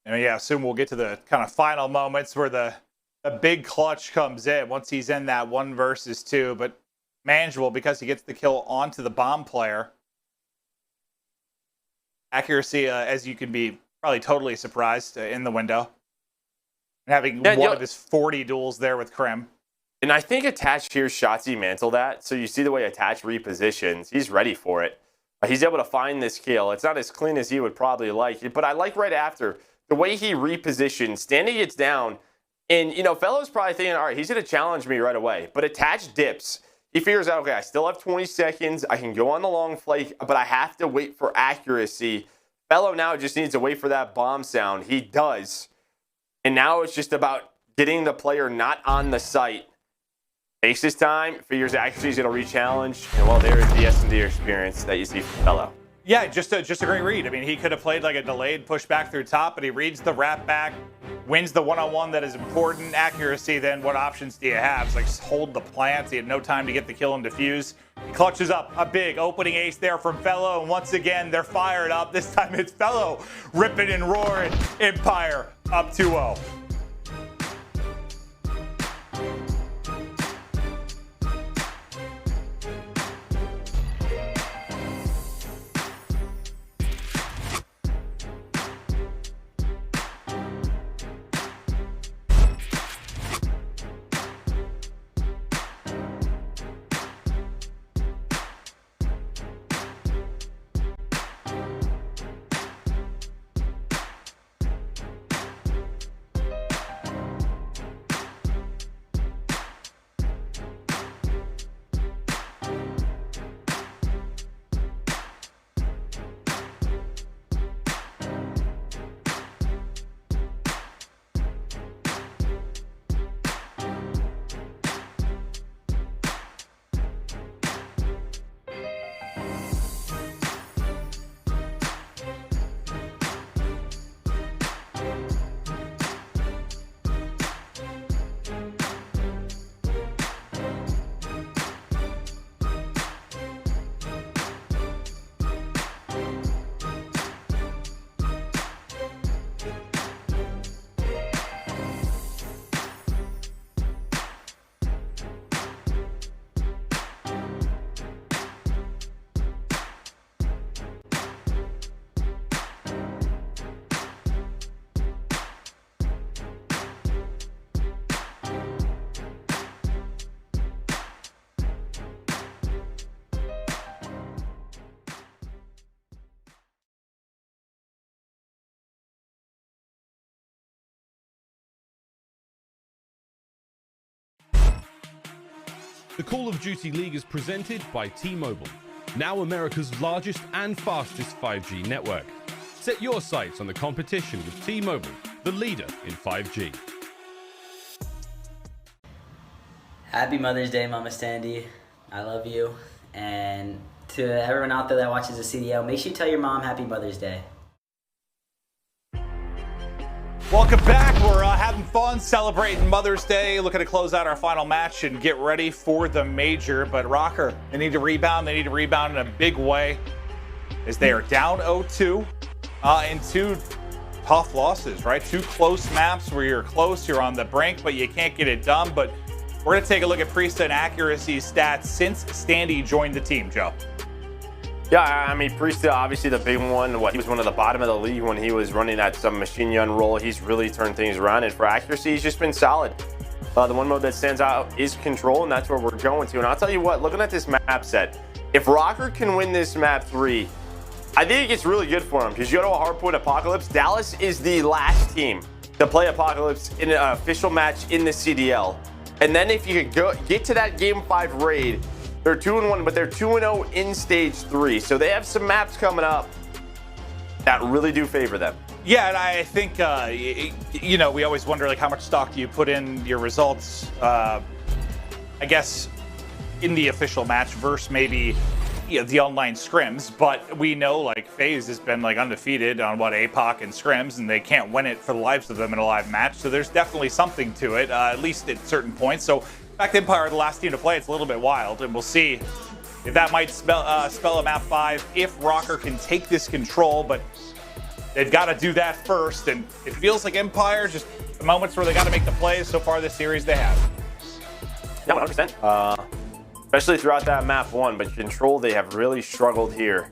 And yeah, soon we'll get to the kind of final moments where the big clutch comes in once he's in that 1 versus 2, but manageable because he gets the kill onto the bomb player. Accuracy, as you can be probably totally surprised in the window. And having one of his 40 duels there with Crim.
And I think Attach here, Shotzzy mantle that. So you see the way Attach repositions. He's ready for it. He's able to find this kill. It's not as clean as he would probably like, but I like right after the way he repositions. Standy gets down, and you know, FeLo's probably thinking, all right, he's going to challenge me right away. But Attach dips. He figures out, okay, I still have 20 seconds. I can go on the long flake, but I have to wait for accuracy. FeLo now just needs to wait for that bomb sound. He does. And now it's just about getting the player not on the site. Takes his time, figures accuracy is going to re-challenge, and well, there is the S&D experience that you see from FeLo.
Yeah, just a great read. I mean, he could have played like a delayed pushback through top, but he reads the wrap back, wins the one-on-one that is important. Accuracy, then what options do you have? It's like hold the plants. He had no time to get the kill and defuse. He clutches up a big opening ace there from FeLo, and once again, they're fired up. This time it's FeLo ripping and roaring. Empire up 2-0.
The Call of Duty League is presented by T-Mobile, now America's largest and fastest 5G network. Set your sights on the competition with T-Mobile, the leader in 5G.
Happy Mother's Day, Mama Standy. I love you. And to everyone out there that watches the CDL, make sure you tell your mom Happy Mother's Day.
Welcome back. We're having fun celebrating Mother's Day, looking to close out our final match and get ready for the major. But Røkkr, they need to rebound. They need to rebound in a big way as they are down 0-2 in two tough losses, right? Two close maps where you're close, you're on the brink, but you can't get it done. But we're going to take a look at Priestahh and accuracy stats since Standy joined the team, Joe.
Yeah, I mean, Priestahh, obviously the big one. He was one of the bottom of the league when he was running that some machine gun role. He's really turned things around, and for accuracy, he's just been solid. The one mode that stands out is control, and that's where we're going to. And I'll tell you what, looking at this map set, if Røkkr can win this map 3, I think it's really good for him, because you go to a hardpoint Apocalypse. Dallas is the last team to play Apocalypse in an official match in the CDL. And then if you could get to that Game 5 raid, they're 2-1, but they're 2-0 in Stage 3. So they have some maps coming up that really do favor them.
Yeah, and I think, you know, we always wonder, like, how much stock do you put in your results, I guess, in the official match versus maybe the online scrims. But we know, like, FaZe has been, like, undefeated on, APOC and scrims, and they can't win it for the lives of them in a live match. So there's definitely something to it, at least at certain points. So back to Empire, the last team to play, it's a little bit wild, and we'll see if that might spell a map 5 if Røkkr can take this control, but they've got to do that first, and it feels like Empire, just the moments where they got to make the plays. So far this series, they have.
Yeah, 100%. Especially throughout that map 1, but control, they have really struggled here.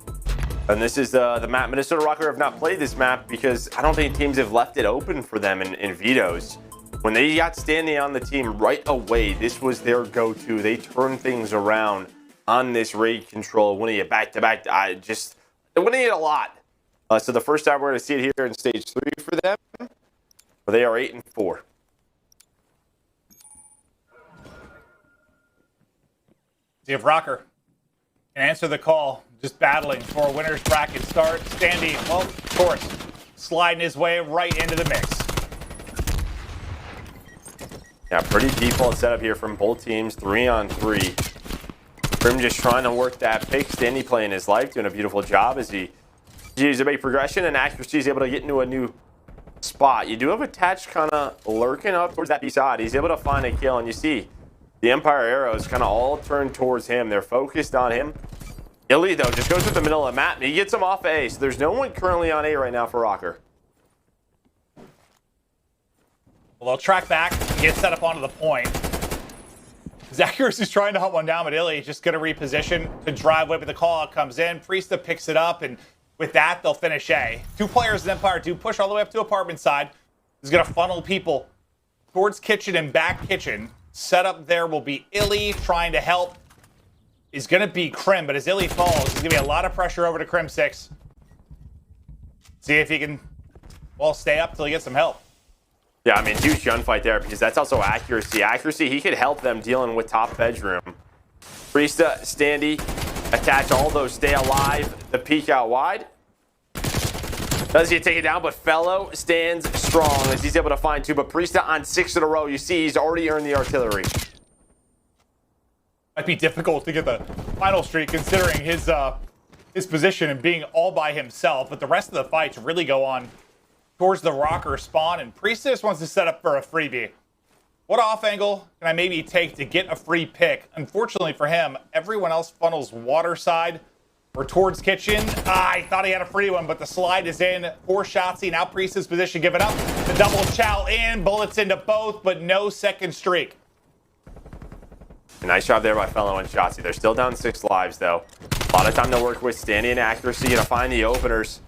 And this is the map. Minnesota Røkkr have not played this map because I don't think teams have left it open for them in vetoes. When they got Standy on the team right away, this was their go-to. They turned things around on this raid control, winning it back-to-back. They're winning it a lot. So the first time we're going to see it here in Stage 3 for them, but they are 8-4.
See if Røkkr can answer the call. Just battling for a winner's bracket start. Standy, well, of course, sliding his way right into the mix.
Yeah, pretty default setup here from both teams, 3-on-3. Crim just trying to work that pick. Standy playing his life, doing a beautiful job as he uses a big progression, and accuracy is able to get into a new spot. You do have attached kind of lurking up towards that B side. He's able to find a kill, and you see the Empire arrows kind of all turned towards him. They're focused on him. iLLeY, though, just goes to the middle of the map, and he gets him off A, so there's no one currently on A right now for Røkkr.
Well, they'll track back and get set up onto the point. Accuracy's trying to hunt one down, but iLLeY is just going to reposition to drive away, but the call-out comes in. Priestahh picks it up, and with that, they'll finish A. 2 players in Empire 2 push all the way up to apartment side. He's going to funnel people towards kitchen and back kitchen. Setup there will be iLLeY trying to help. Is going to be Crim, but as iLLeY falls, there's going to be a lot of pressure over to Crimsix. See if he can, well, stay up till he gets some help.
Yeah, I mean, huge gunfight there because that's also accuracy. Accuracy, he could help them dealing with top bedroom. Priestahh, Standy, attach all those, stay alive, the peek out wide. Does he take it down, but FeLo stands strong as he's able to find 2. But Priestahh on 6 in a row. You see, he's already earned the artillery.
Might be difficult to get the final streak considering his position and being all by himself, but the rest of the fights really go on towards the Røkkr spawn, and Priestahh just wants to set up for a freebie. What off angle can I maybe take to get a free pick? Unfortunately for him, everyone else funnels water side or towards kitchen. I thought he had a free one, but the slide is in for Shotzzy. Now Priesthah's position given up. The double chow in, bullets into both, but no second streak.
Nice job there by FeLo and Shotzzy. They're still down 6 lives, though. A lot of time to work with. Standy and accuracy to find the openers.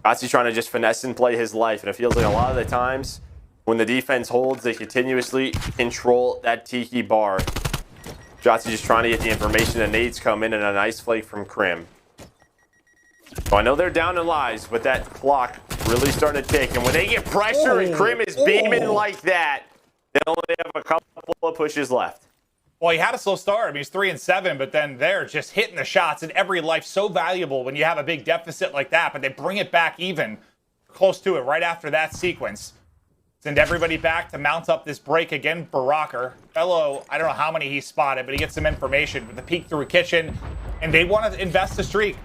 Shotzzy's trying to just finesse and play his life, and it feels like a lot of the times when the defense holds, they continuously control that tiki bar. Shotzzy just trying to get the information, and nades come in and a nice flake from Crim. So I know they're down in lives, but that clock really starting to tick, and when they get pressure and Crim is beaming like that, they only have a couple of pushes left.
Well, he had a slow start. I mean, he's 3-7, but then they're just hitting the shots, and every life's so valuable when you have a big deficit like that, but they bring it back even close to it right after that sequence. Send everybody back to mount up this break again for Røkkr. FeLo, I don't know how many he spotted, but he gets some information with the peek through a kitchen, and they want to invest the streak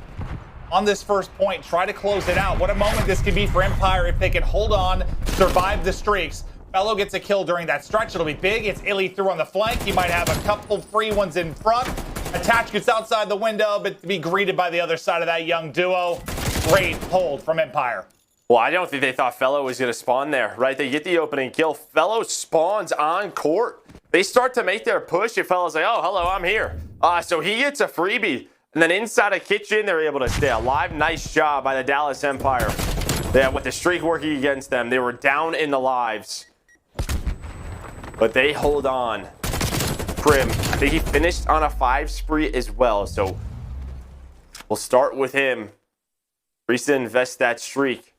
on this first point, try to close it out. What a moment this could be for Empire if they can hold on, survive the streaks. FeLo gets a kill during that stretch. It'll be big. It's iLLeY through on the flank. You might have a couple free ones in front. Attach gets outside the window, but to be greeted by the other side of that young duo. Great hold from Empire.
Well, I don't think they thought FeLo was going to spawn there, right? They get the opening kill. FeLo spawns on court. They start to make their push, and FeLo's like, oh, hello, I'm here. So he gets a freebie. And then inside a kitchen, they're able to stay alive. Nice job by the Dallas Empire. Yeah, with the streak working against them, they were down in the lives. But they hold on. Crim, I think he finished on a 5 spree as well. So we'll start with him. Priestahh invests that streak.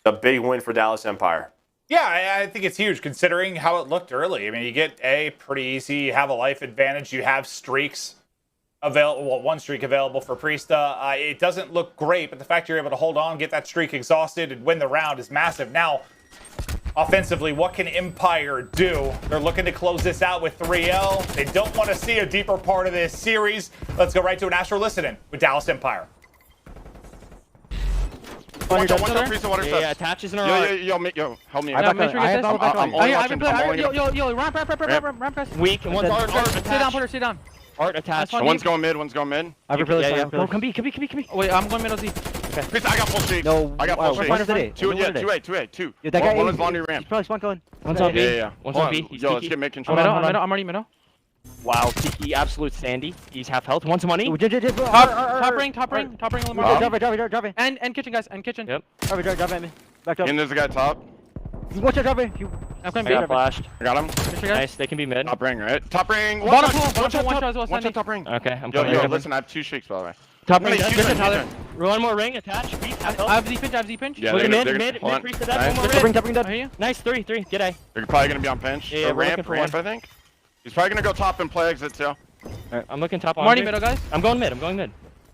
A big win for Dallas Empire.
Yeah, I think it's huge considering how it looked early. I mean, you get A, pretty easy. You have a life advantage. You have streaks available. Well, one streak available for Priestahh. It doesn't look great, but the fact you're able to hold on, get that streak exhausted, and win the round is massive. Now, offensively, what can Empire do? They're looking to close this out with 3L. They don't want to see a deeper part of this series. Let's go right to an Astro Listen-In with Dallas Empire.
Watch out, Priestahh, water
Yeah, attaches in a row.
Yo, help me.
Make sure you get this.
I'm only watching.
Yo, ramp press. Weak, and one's art attached.
Sit down, Porter, sit down.
Art attached.
One's going mid,
Yeah. Come B.
Wait, I'm going middle Z.
Priestahh, I got full streak.
No,
I got full streak.
One today.
2A.
Yeah, that guy.
One was laundry ramp.
He's probably spawn going. One's on B.
Yeah.
One's on B.
Yo, let's get mid control.
I'm already middle.
Wow, Tiki, absolute Standy. He's half health. One's money.
Top ring, Lamar.
Drop it.
And kitchen, guys, and kitchen.
Yep. Drop it at me. Back up.
And there's a guy top.
Watch out, drop it.
I'm coming
I got flashed.
I got him.
Nice, they can be mid.
Top ring, right? Top ring.
Bottom pool, one shot as well.
One shot top ring.
Okay, I'm
Yo,
coming.
listen, I have 2 streaks, by the way.
Top ring.
Tyler.
One more ring, attach.
I have Z pinch.
Yeah,
Look at
they're
mid,
hold on.
Priestahh dead.
Nice.
One more ring.
I hear you.
Nice, 3. Get A.
They're probably gonna be on pinch.
Yeah, we're looking for
ramp,
one.
I think. He's probably gonna go top and play exit too.
Alright, I'm looking top on.
Marty middle, guys.
I'm going mid.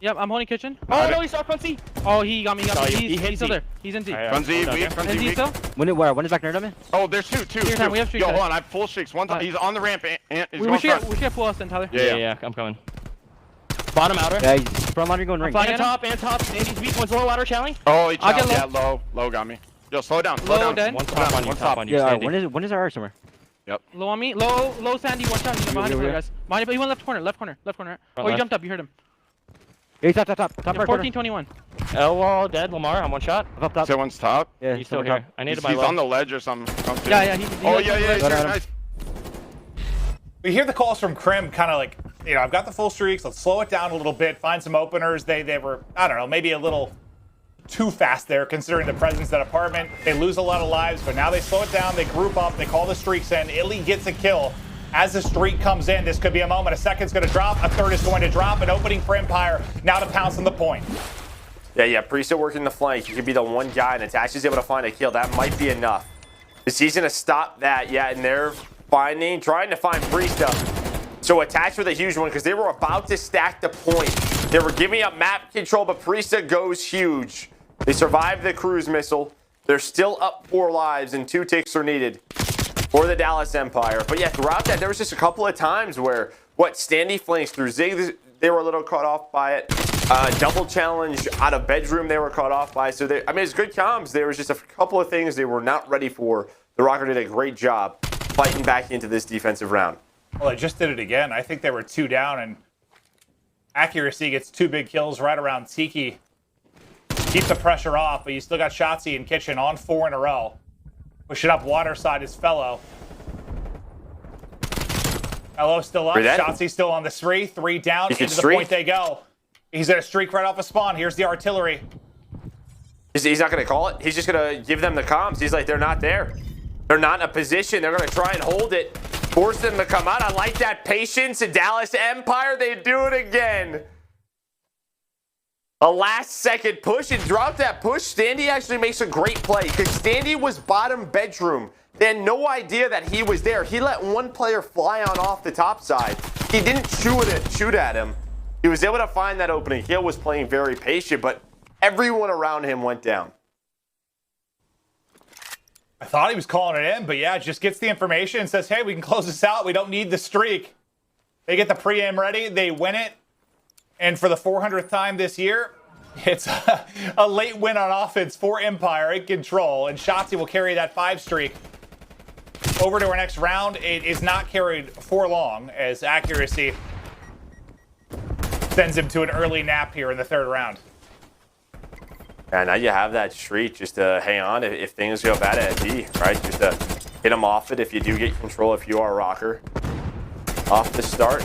Yep, I'm holding kitchen.
Oh no, he's off front C.
Oh, he got me.
Oh, he hit
He's still
Z.
there. He's in Z.
Front Z, weak, front
And
Z,
Z
weak.
still?
When is back nerd on me?
Oh, there's two.
Here, time, we have streaks,
Yo,
guys.
hold on, I have full streaks. One top, he's on the ramp and he's
We
going
should
front.
get full us then, Tyler.
Yeah.
I'm coming. Bottom outer. Yeah, front ladder going ring.
flying
And top. Standy's weak. One's low ladder, CDL.
Oh, he
I'll get
challenged. Yeah, low got me. Yo, slow down.
Low dead.
One top on you.
One
Top
top.
on you.
Yeah,
Standy.
when is our art somewhere?
Low on me. Low Sandy. One shot. He's behind you, guys. Behind you, but he went left corner. Oh, he jumped up. You heard him.
Yeah, he's top.
Yeah,
Right
14-21.
L wall dead. Lamar on one shot.
up top.
So one's top.
Yeah,
He's still
top.
here. I needed
He's
my low.
on the ledge or something.
Yeah.
Oh, yeah. He's
Got
here.
him.
Nice.
We hear the calls from Crim kind of like, I've got the full streaks. Let's slow it down a little bit, find some openers. They were, I don't know, maybe a little too fast there considering the presence of that apartment. They lose a lot of lives, but now they slow it down. They group up. They call the streaks in. iLLeY gets a kill. As the streak comes in, this could be a moment. A second's going to drop. A third is going to drop. An opening for Empire. Now to pounce on the point.
Yeah. Priestahh working the flank. He could be the one guy, and Attach is able to find a kill. That might be enough. Is he's going to stop that? Yeah, and they're trying to find Priestahh. So Attach with a huge one because they were about to stack the point. They were giving up map control, but Priestahh goes huge. They survive the cruise missile. They're still up 4 lives, and 2 ticks are needed for the Dallas Empire. But yeah, throughout that, there was just a couple of times where, Standy flanks through Zig, they were a little caught off by it. Double challenge out of bedroom, they were caught off by. So, it's good comms. There was just a couple of things they were not ready for. The Røkkr did a great job fighting back into this defensive round.
Well, they just did it again. I think they were 2 down, and accuracy gets 2 big kills right around Tiki. Keep the pressure off, but you still got Shotzzy and Kitchen on 4 in a row. Pushing up water side is FeLo. FeLo still up. Shotzzy still on the spree. 3 down. Into the point they go. He's going to streak right off a spawn. Here's the artillery.
He's not going to call it. He's just going to give them the comms. He's like, they're not there. They're not in a position. They're going to try and hold it. Force them to come out. I like that patience. And Dallas Empire, they do it again. A last-second push and drop that push. Standy actually makes a great play because Standy was bottom bedroom. They had no idea that he was there. He let one player fly on off the top side. He didn't shoot at him. He was able to find that opening. Hill was playing very patient, but everyone around him went down.
I thought he was calling it in, but yeah, just gets the information and says, hey, we can close this out. We don't need the streak. They get the pre-aim ready. They win it. And for the 400th time this year, it's a late win on offense for Empire in control. And Shotzzy will carry that 5 streak over to our next round. It is not carried for long as accuracy sends him to an early nap here in the 3rd round.
And now you have that streak just to hang on if things go bad at B, right? Just to hit them off it if you do get control, if you are Røkkr. Off the start.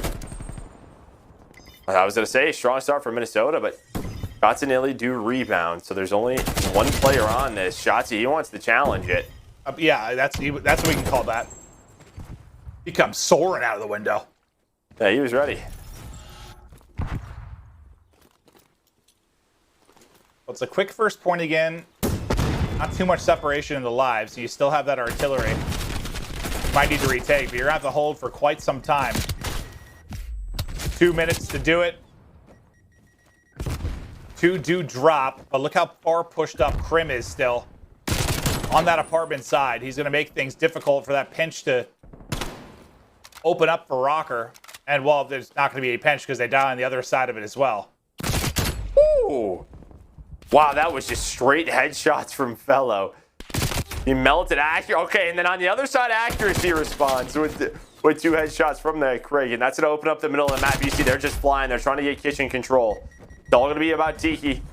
I was going to say, strong start for Minnesota, but Shotzzy and iLLeY do rebound, so there's only one player on this. Shotzzy, he wants to challenge it.
Yeah, that's what we can call that. He comes soaring out of the window.
Yeah, he was ready.
Well, it's a quick first point again. Not too much separation in the lives, so you still have that artillery. Might need to retake, but you're going to have to hold for quite some time. 2 minutes to do it. 2 do drop, but look how far pushed up Crim is still. On that apartment side, he's going to make things difficult for that pinch to open up for Røkkr. And, well, there's not going to be a pinch because they die on the other side of it as well.
Ooh. Wow, that was just straight headshots from FeLo. He melted accuracy. Okay, and then on the other side, accuracy responds with 2 headshots from the Craig. And that's going to open up the middle of the map. You see, they're just flying. They're trying to get kitchen control. It's all going to be about Tiki.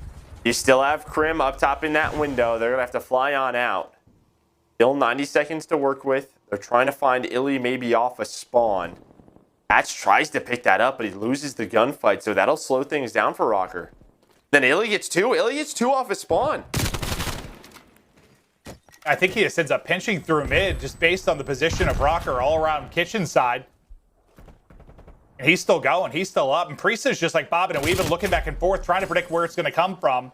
You still have Crim up top in that window. They're going to have to fly on out. Still 90 seconds to work with. They're trying to find iLLeY maybe off a spawn. Hatch tries to pick that up, but he loses the gunfight, so that'll slow things down for Røkkr. Then iLLeY gets 2. iLLeY gets 2 off his spawn.
I think he just ends up pinching through mid just based on the position of Røkkr all around kitchen side. And he's still going. He's still up. And Priestahh's just like bobbing and weaving, looking back and forth, trying to predict where it's going to come from.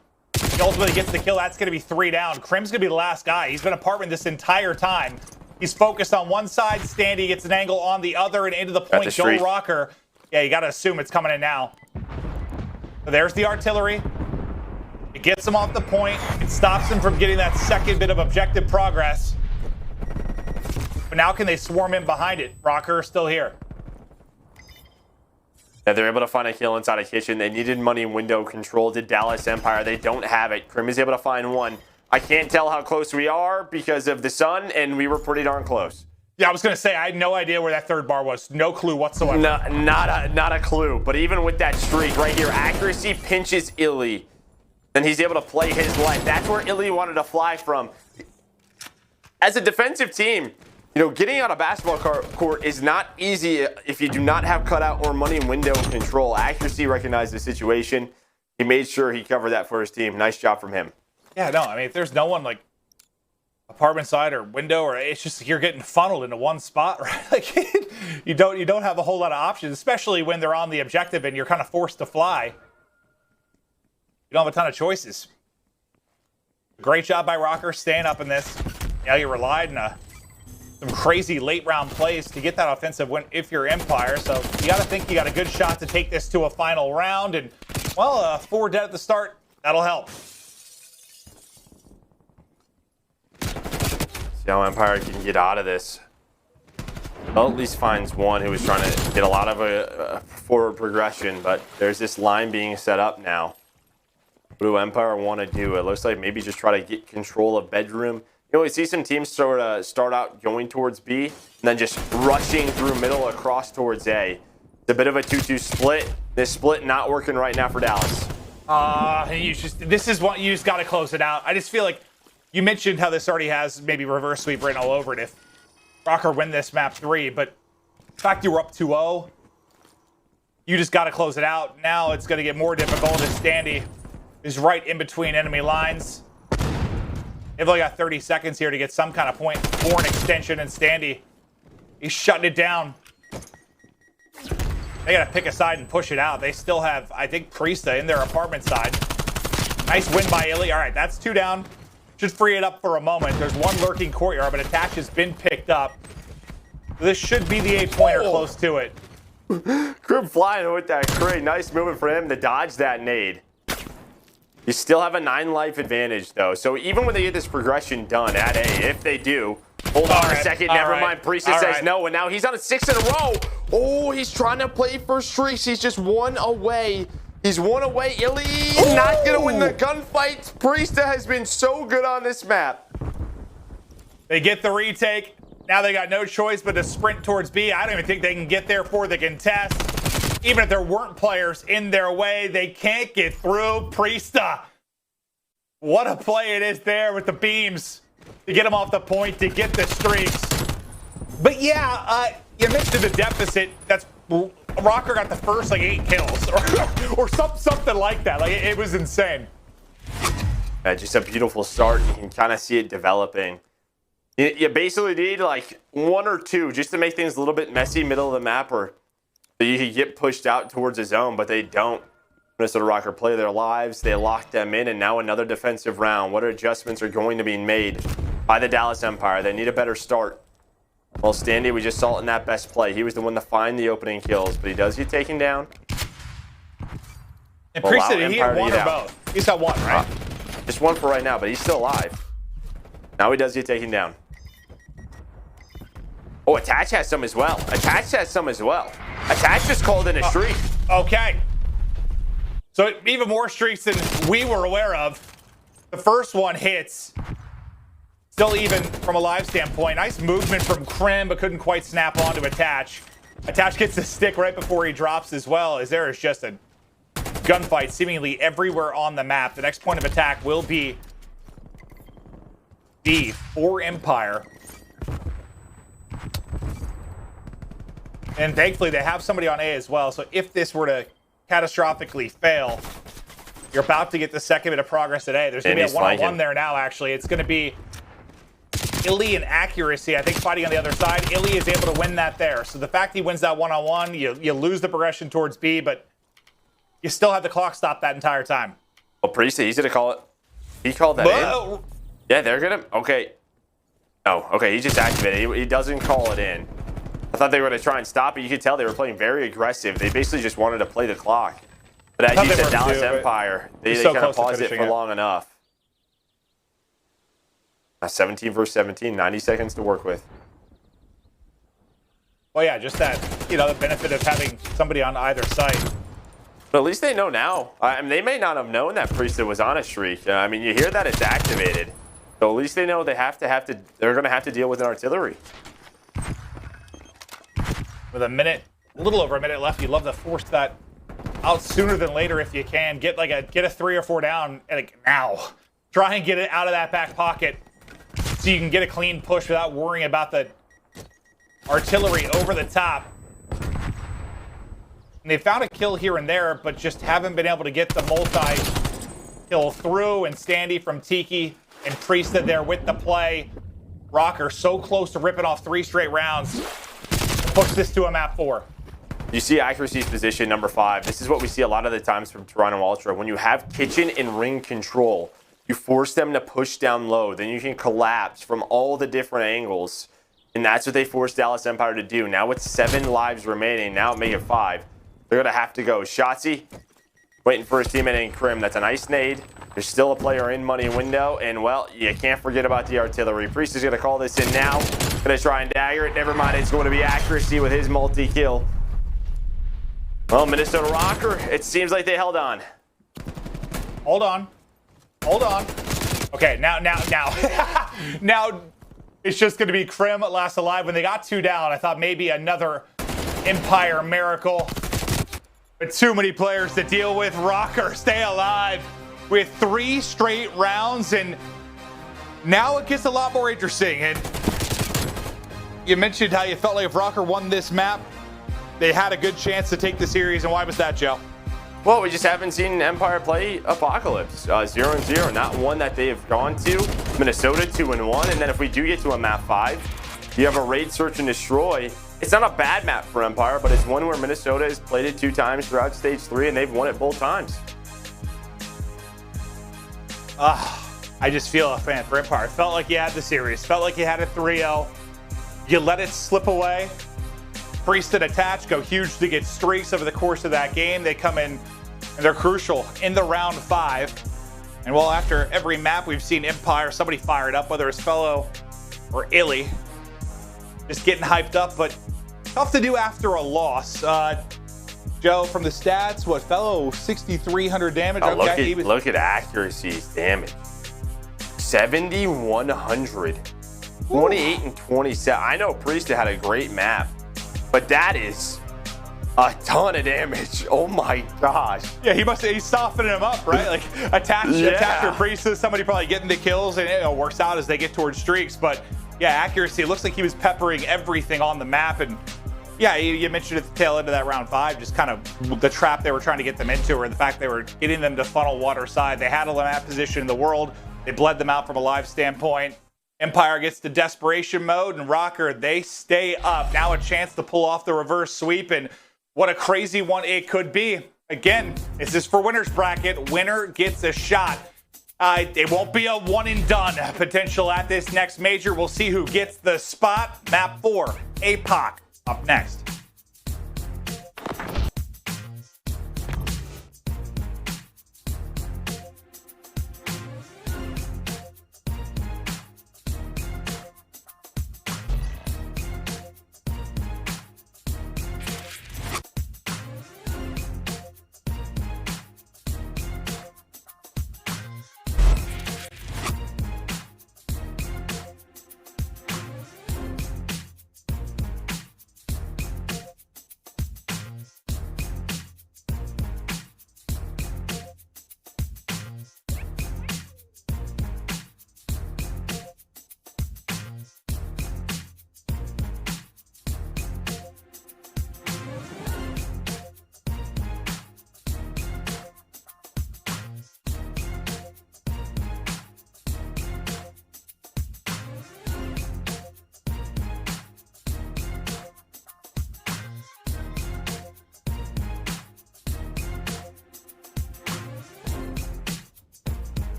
He ultimately gets the kill. That's going to be 3 down. Crim's going to be the last guy. He's been apartment this entire time. He's focused on one side. Standy gets an angle on the other and into the point. Go Røkkr. Yeah, you got to assume it's coming in now. So there's the artillery. It gets him off the point. It stops him from getting that second bit of objective progress. But now can they swarm in behind it? Røkkr still here.
Yeah, they're able to find a kill inside a kitchen. They needed money and window control. Did Dallas Empire. They don't have it. Crim is able to find one. I can't tell how close we are because of the sun, and we were pretty darn close.
Yeah, I was going to say, I had no idea where that 3rd bar was. No clue whatsoever.
No, not a clue. But even with that streak right here, accuracy pinches iLLeY. Then he's able to play his life. That's where iLLeY wanted to fly from. As a defensive team, you know, getting on a basketball court is not easy if you do not have cutout or money and window control. Accuracy recognized the situation. He made sure he covered that for his team. Nice job from him.
Yeah, no, I mean, if there's no one like apartment side or window, or it's just you're getting funneled into one spot, right? Like you don't have a whole lot of options, especially when they're on the objective and you're kind of forced to fly. You don't have a ton of choices. Great job by Røkkr staying up in this. Yeah, you relied on some crazy late round plays to get that offensive win if you're Empire. So you got to think you got a good shot to take this to a final round. And, well, 4 dead at the start, that'll help.
See how Empire can get out of this. Well, at least finds one who was trying to get a lot of a forward progression, but there's this line being set up now. What do Empire want to do? It looks like maybe just try to get control of bedroom. You know, we see some teams sort of start out going towards B and then just rushing through middle across towards A. It's a bit of a 2-2 split. This split not working right now for Dallas.
This is what you just got to close it out. I just feel like you mentioned how this already has maybe reverse sweep written all over it if Røkkr win this map 3, but the fact you were up 2-0, you just got to close it out. Now it's going to get more difficult as Standy is right in between enemy lines. They've only got 30 seconds here to get some kind of point for an extension, and Standy, he's shutting it down. They got to pick a side and push it out. They still have, I think, Priestahh in their apartment side. Nice win by iLLeY. All right, that's 2 down. should free it up for a moment. There's one lurking courtyard, but attach has been picked up. This should be the 8-pointer close to it.
Crim flying with that crate. Nice movement for him to dodge that nade. You still have a 9 life advantage, though. So even when they get this progression done at A, if they do, hold on a second, never mind. Priestahh says no, and now he's on a 6 in a row. Oh, he's trying to play for streaks. He's just 1 away. He's 1 away. iLLeY not going to win the gunfight. Priestahh has been so good on this map.
They get the retake. Now they got no choice but to sprint towards B. I don't even think they can get there for the contest. Even if there weren't players in their way, they can't get through. Priestahh. What a play it is there with the beams to get him off the point, to get the streaks. But yeah, you mentioned the deficit. That's Røkkr got the first like 8 kills or something like that. Like it was insane.
Yeah, just a beautiful start. You can kind of see it developing. You basically need like 1 or 2 just to make things a little bit messy middle of the map, or so you could get pushed out towards the zone, but they don't. Minnesota Røkkr play their lives. They lock them in, and now another defensive round. What adjustments are going to be made by the Dallas Empire? They need a better start. Well, Standy, we just saw it in that best play. He was the one to find the opening kills, but he does get taken down.
And Priestahh, did he get 1 or both? He's got 1, right?
Just 1 for right now, but he's still alive. Now he does get taken down. Oh, Attach has some as well. Attach has some as well. Attach just called in a streak.
Okay. So even more streaks than we were aware of. The first one hits. Still even from a live standpoint. Nice movement from Crim, but couldn't quite snap onto Attach. Attach gets the stick right before he drops as well, as there is just a gunfight seemingly everywhere on the map. The next point of attack will be B for Empire. And thankfully, they have somebody on A as well. So if this were to catastrophically fail, you're about to get the second bit of progress today. There's going to be a one-on-one there now, actually. It's going to be iLLeY and Accuracy, I think, fighting on the other side. iLLeY is able to win that there. So the fact he wins that one-on-one, you lose the progression towards B, but you still have the clock stop that entire time.
Well, Priestahh, he's going to call it. He called that in. Yeah, they're going to. Okay. Oh, okay. He just activated. He doesn't call it in. I thought they were going to try and stop it. You could tell they were playing very aggressive. They basically just wanted to play the clock. But as you said, Dallas Empire, they kind of paused it for long enough. 17 versus 17, 90 seconds to work with.
Well, yeah, just that, the benefit of having somebody on either side.
But at least they know now. I mean, they may not have known that Priestahh was on a streak. I mean, you hear that it's activated. So at least they know they're going to have to deal with an artillery.
With a little over a minute left, you'd love to force that out sooner than later if you can. Get a 3 or 4 down now. Try and get it out of that back pocket so you can get a clean push without worrying about the artillery over the top. And they found a kill here and there, but just haven't been able to get the multi-kill through. And Standy from Tiki and Priestahh there with the play. Røkkr so close to ripping off 3 straight rounds. Push this to a map 4.
You see Accuracy's position, number 5. This is what we see a lot of the times from Toronto Ultra. When you have kitchen and ring control, you force them to push down low. Then you can collapse from all the different angles. And that's what they forced Dallas Empire to do. Now with 7 lives remaining, now make it 5. They're going to have to go. Shotzzy waiting for his teammate in Crim. That's a nice nade. There's still a player in money window. And, well, you can't forget about the artillery. Priestahh's going to call this in now. Going to try and dagger it. Never mind. It's going to be Accuracy with his multi-kill. Well, Minnesota Røkkr, it seems like they held on.
Hold on. Okay, now. Now it's just going to be Crim last alive. When they got 2 down, I thought maybe another Empire miracle. But too many players to deal with. Røkkr stay alive with 3 straight rounds, and now it gets a lot more interesting. And you mentioned how you felt like if Røkkr won this map, they had a good chance to take the series. And why was that, Joe?
Well, we just haven't seen Empire play Apocalypse. 0-0, not one that they've gone to. Minnesota 2-1, and then if we do get to a map 5, you have a raid, search, and destroy. It's not a bad map for Empire, but it's one where Minnesota has played it 2 times throughout Stage 3, and they've won it both times.
I just feel a fan for Empire. Felt like you had the series. Felt like you had a 3-0. You let it slip away. Priestahh and Attach go huge to get streaks over the course of that game. They come in and they're crucial in the round 5. And well, after every map, we've seen Empire, somebody fired up, whether it's FeLo or iLLeY, just getting hyped up, but tough to do after a loss. Joe, from the stats, what, FeLo 6,300 damage?
Oh,
okay,
look at accuracy's damage. 7,100. 28 and 27. I know Priestahh had a great map, but that is a ton of damage. Oh my gosh.
Yeah, he's softening him up, right? Like Attach or Priestahh, somebody probably getting the kills, and it works out as they get towards streaks. But yeah, accuracy, it looks like he was peppering everything on the map. And yeah, you mentioned at the tail end of that round 5, just kind of the trap they were trying to get them into, or the fact they were getting them to funnel water side. They had a map position in the world. They bled them out from a live standpoint. Empire gets to desperation mode, and Røkkr, they stay up. Now a chance to pull off the reverse sweep, and what a crazy one it could be. Again, this is for winner's bracket. Winner gets a shot. It won't be a one and done potential at this next major. We'll see who gets the spot. Map 4, APOC, up next.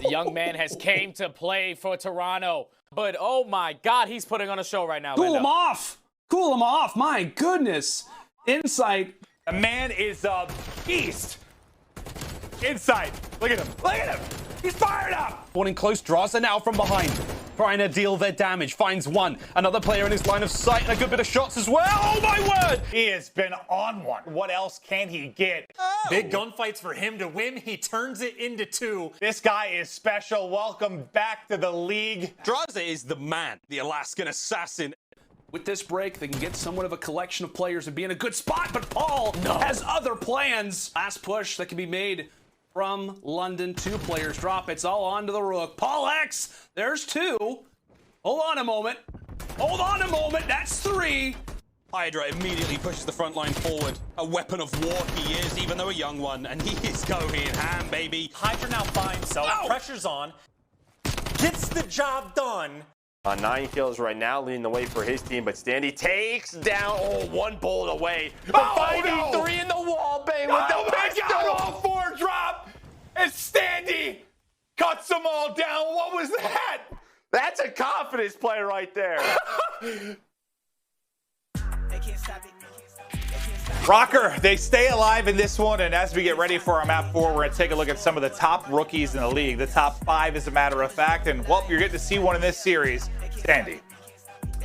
The young man has came to play for Toronto, but oh my God, he's putting on a show right now.
Cool him off. Cool him off. My goodness. Insight.
The man is a beast. Insight. Look at him. Look at him. He's fired up.
One in close. Drazah now from behind. Trying to deal their damage. Finds one. Another player in his line of sight and a good bit of shots as well. Oh my word.
He has been on one. What else can he get? Oh.
Big gunfights for him to win. He turns it into 2.
This guy is special. Welcome back to the league.
Drazah is the man. The Alaskan assassin. With this break, they can get somewhat of a collection of players and be in a good spot, but Paul has other plans. Last push that can be made from London. 2 players drop. It's all onto the Rook. Paul X, there's 2. Hold on a moment. Hold on a moment. That's 3. HyDra immediately pushes the front line forward. A weapon of war he is, even though a young one, and he is going ham, baby.
HyDra now by himself.
Ow.
Pressure's on. Gets the job done.
9 kills right now, leading the way for his team, but Standy takes down, 1 bullet away. But 5v3 in the wall, babe, with the pistol.
God, all 4 drop, and Standy cuts them all down. What was that?
That's a confidence play right there.
Røkkr, they stay alive in this one, and as we get ready for our map 4, we're going to take a look at some of the top rookies in the league. The top 5, as a matter of fact, and well, you're getting to see one in this series, Standy.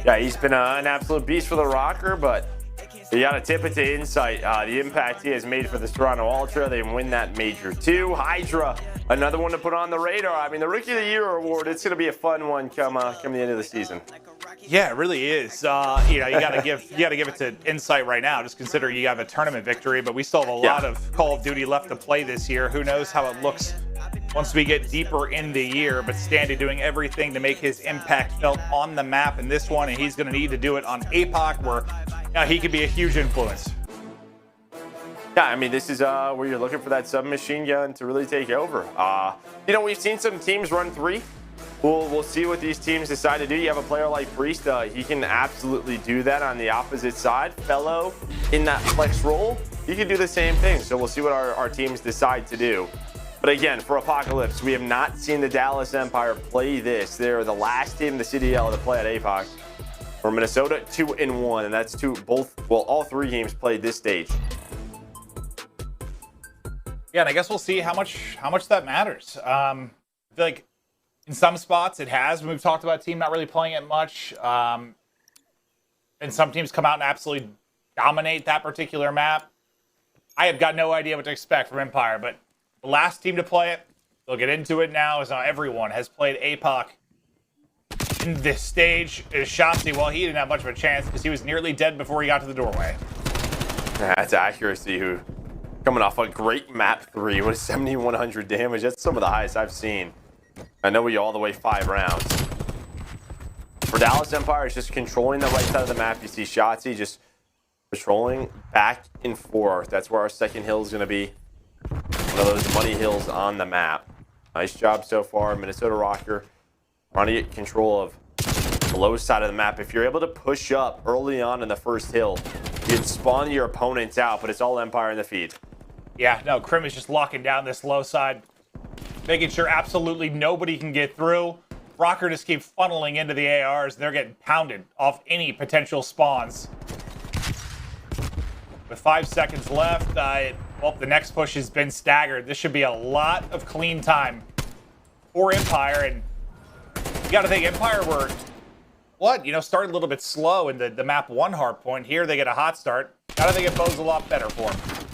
Yeah, he's been an absolute beast for the Røkkr, but You got to tip it to Insight. The impact he has made for the Toronto Ultra. They win that Major 2. HyDra, another one to put on the radar. I mean, the Rookie of the Year award, it's going to be a fun one come the end of the season.
Yeah, it really is. You know, you gotta give it to Insight right now. Just consider you have a tournament victory, but we still have a lot of Call of Duty left to play this year. Who knows how it looks once we get deeper in the year, but Standy doing everything to make his impact felt on the map in this one, and he's going to need to do it on APOC, where he could be a huge influence.
Yeah, I mean, this is where you're looking for that submachine gun to really take over. You know, we've seen some teams run 3. We'll see what these teams decide to do. You have a player like Priestahh. He can absolutely do that on the opposite side. FeLo in that flex role, he can do the same thing. So we'll see what our teams decide to do. But again, for Apocalypse, we have not seen the Dallas Empire play this. They're the last team in the CDL to play at APOC. For Minnesota, 2-1, and that's all 3 games played this stage.
Yeah, and I guess we'll see how much that matters. I feel like in some spots it has. We've talked about team not really playing it much. And some teams come out and absolutely dominate that particular map. I have got no idea what to expect from Empire, but the last team to play it, they'll get into it now, is now everyone has played APOC in this stage. Is Shotzzy, well, he didn't have much of a chance because he was nearly dead before he got to the doorway.
That's Accuracy, who coming off a great map 3 with 7,100 damage. That's some of the highest I've seen. I know we all the way 5 rounds. For Dallas Empire, it's just controlling the right side of the map. You see Shotzzy just patrolling back and forth. That's where our second hill is going to be. One of those money hills on the map. Nice job so far, Minnesota Røkkr. Trying to get control of the low side of the map. If you're able to push up early on in the first hill, you can spawn your opponents out, but it's all Empire in the feed.
Yeah, no, Crim is just locking down this low side, making sure absolutely nobody can get through. Røkkr just keeps funneling into the ARs. They're getting pounded off any potential spawns. With 5 seconds left, well, the next push has been staggered. This should be a lot of clean time for Empire, and you got to think Empire were, started a little bit slow in the map 1 hard point. Here they get a hot start. Got to think it bodes a lot better for them.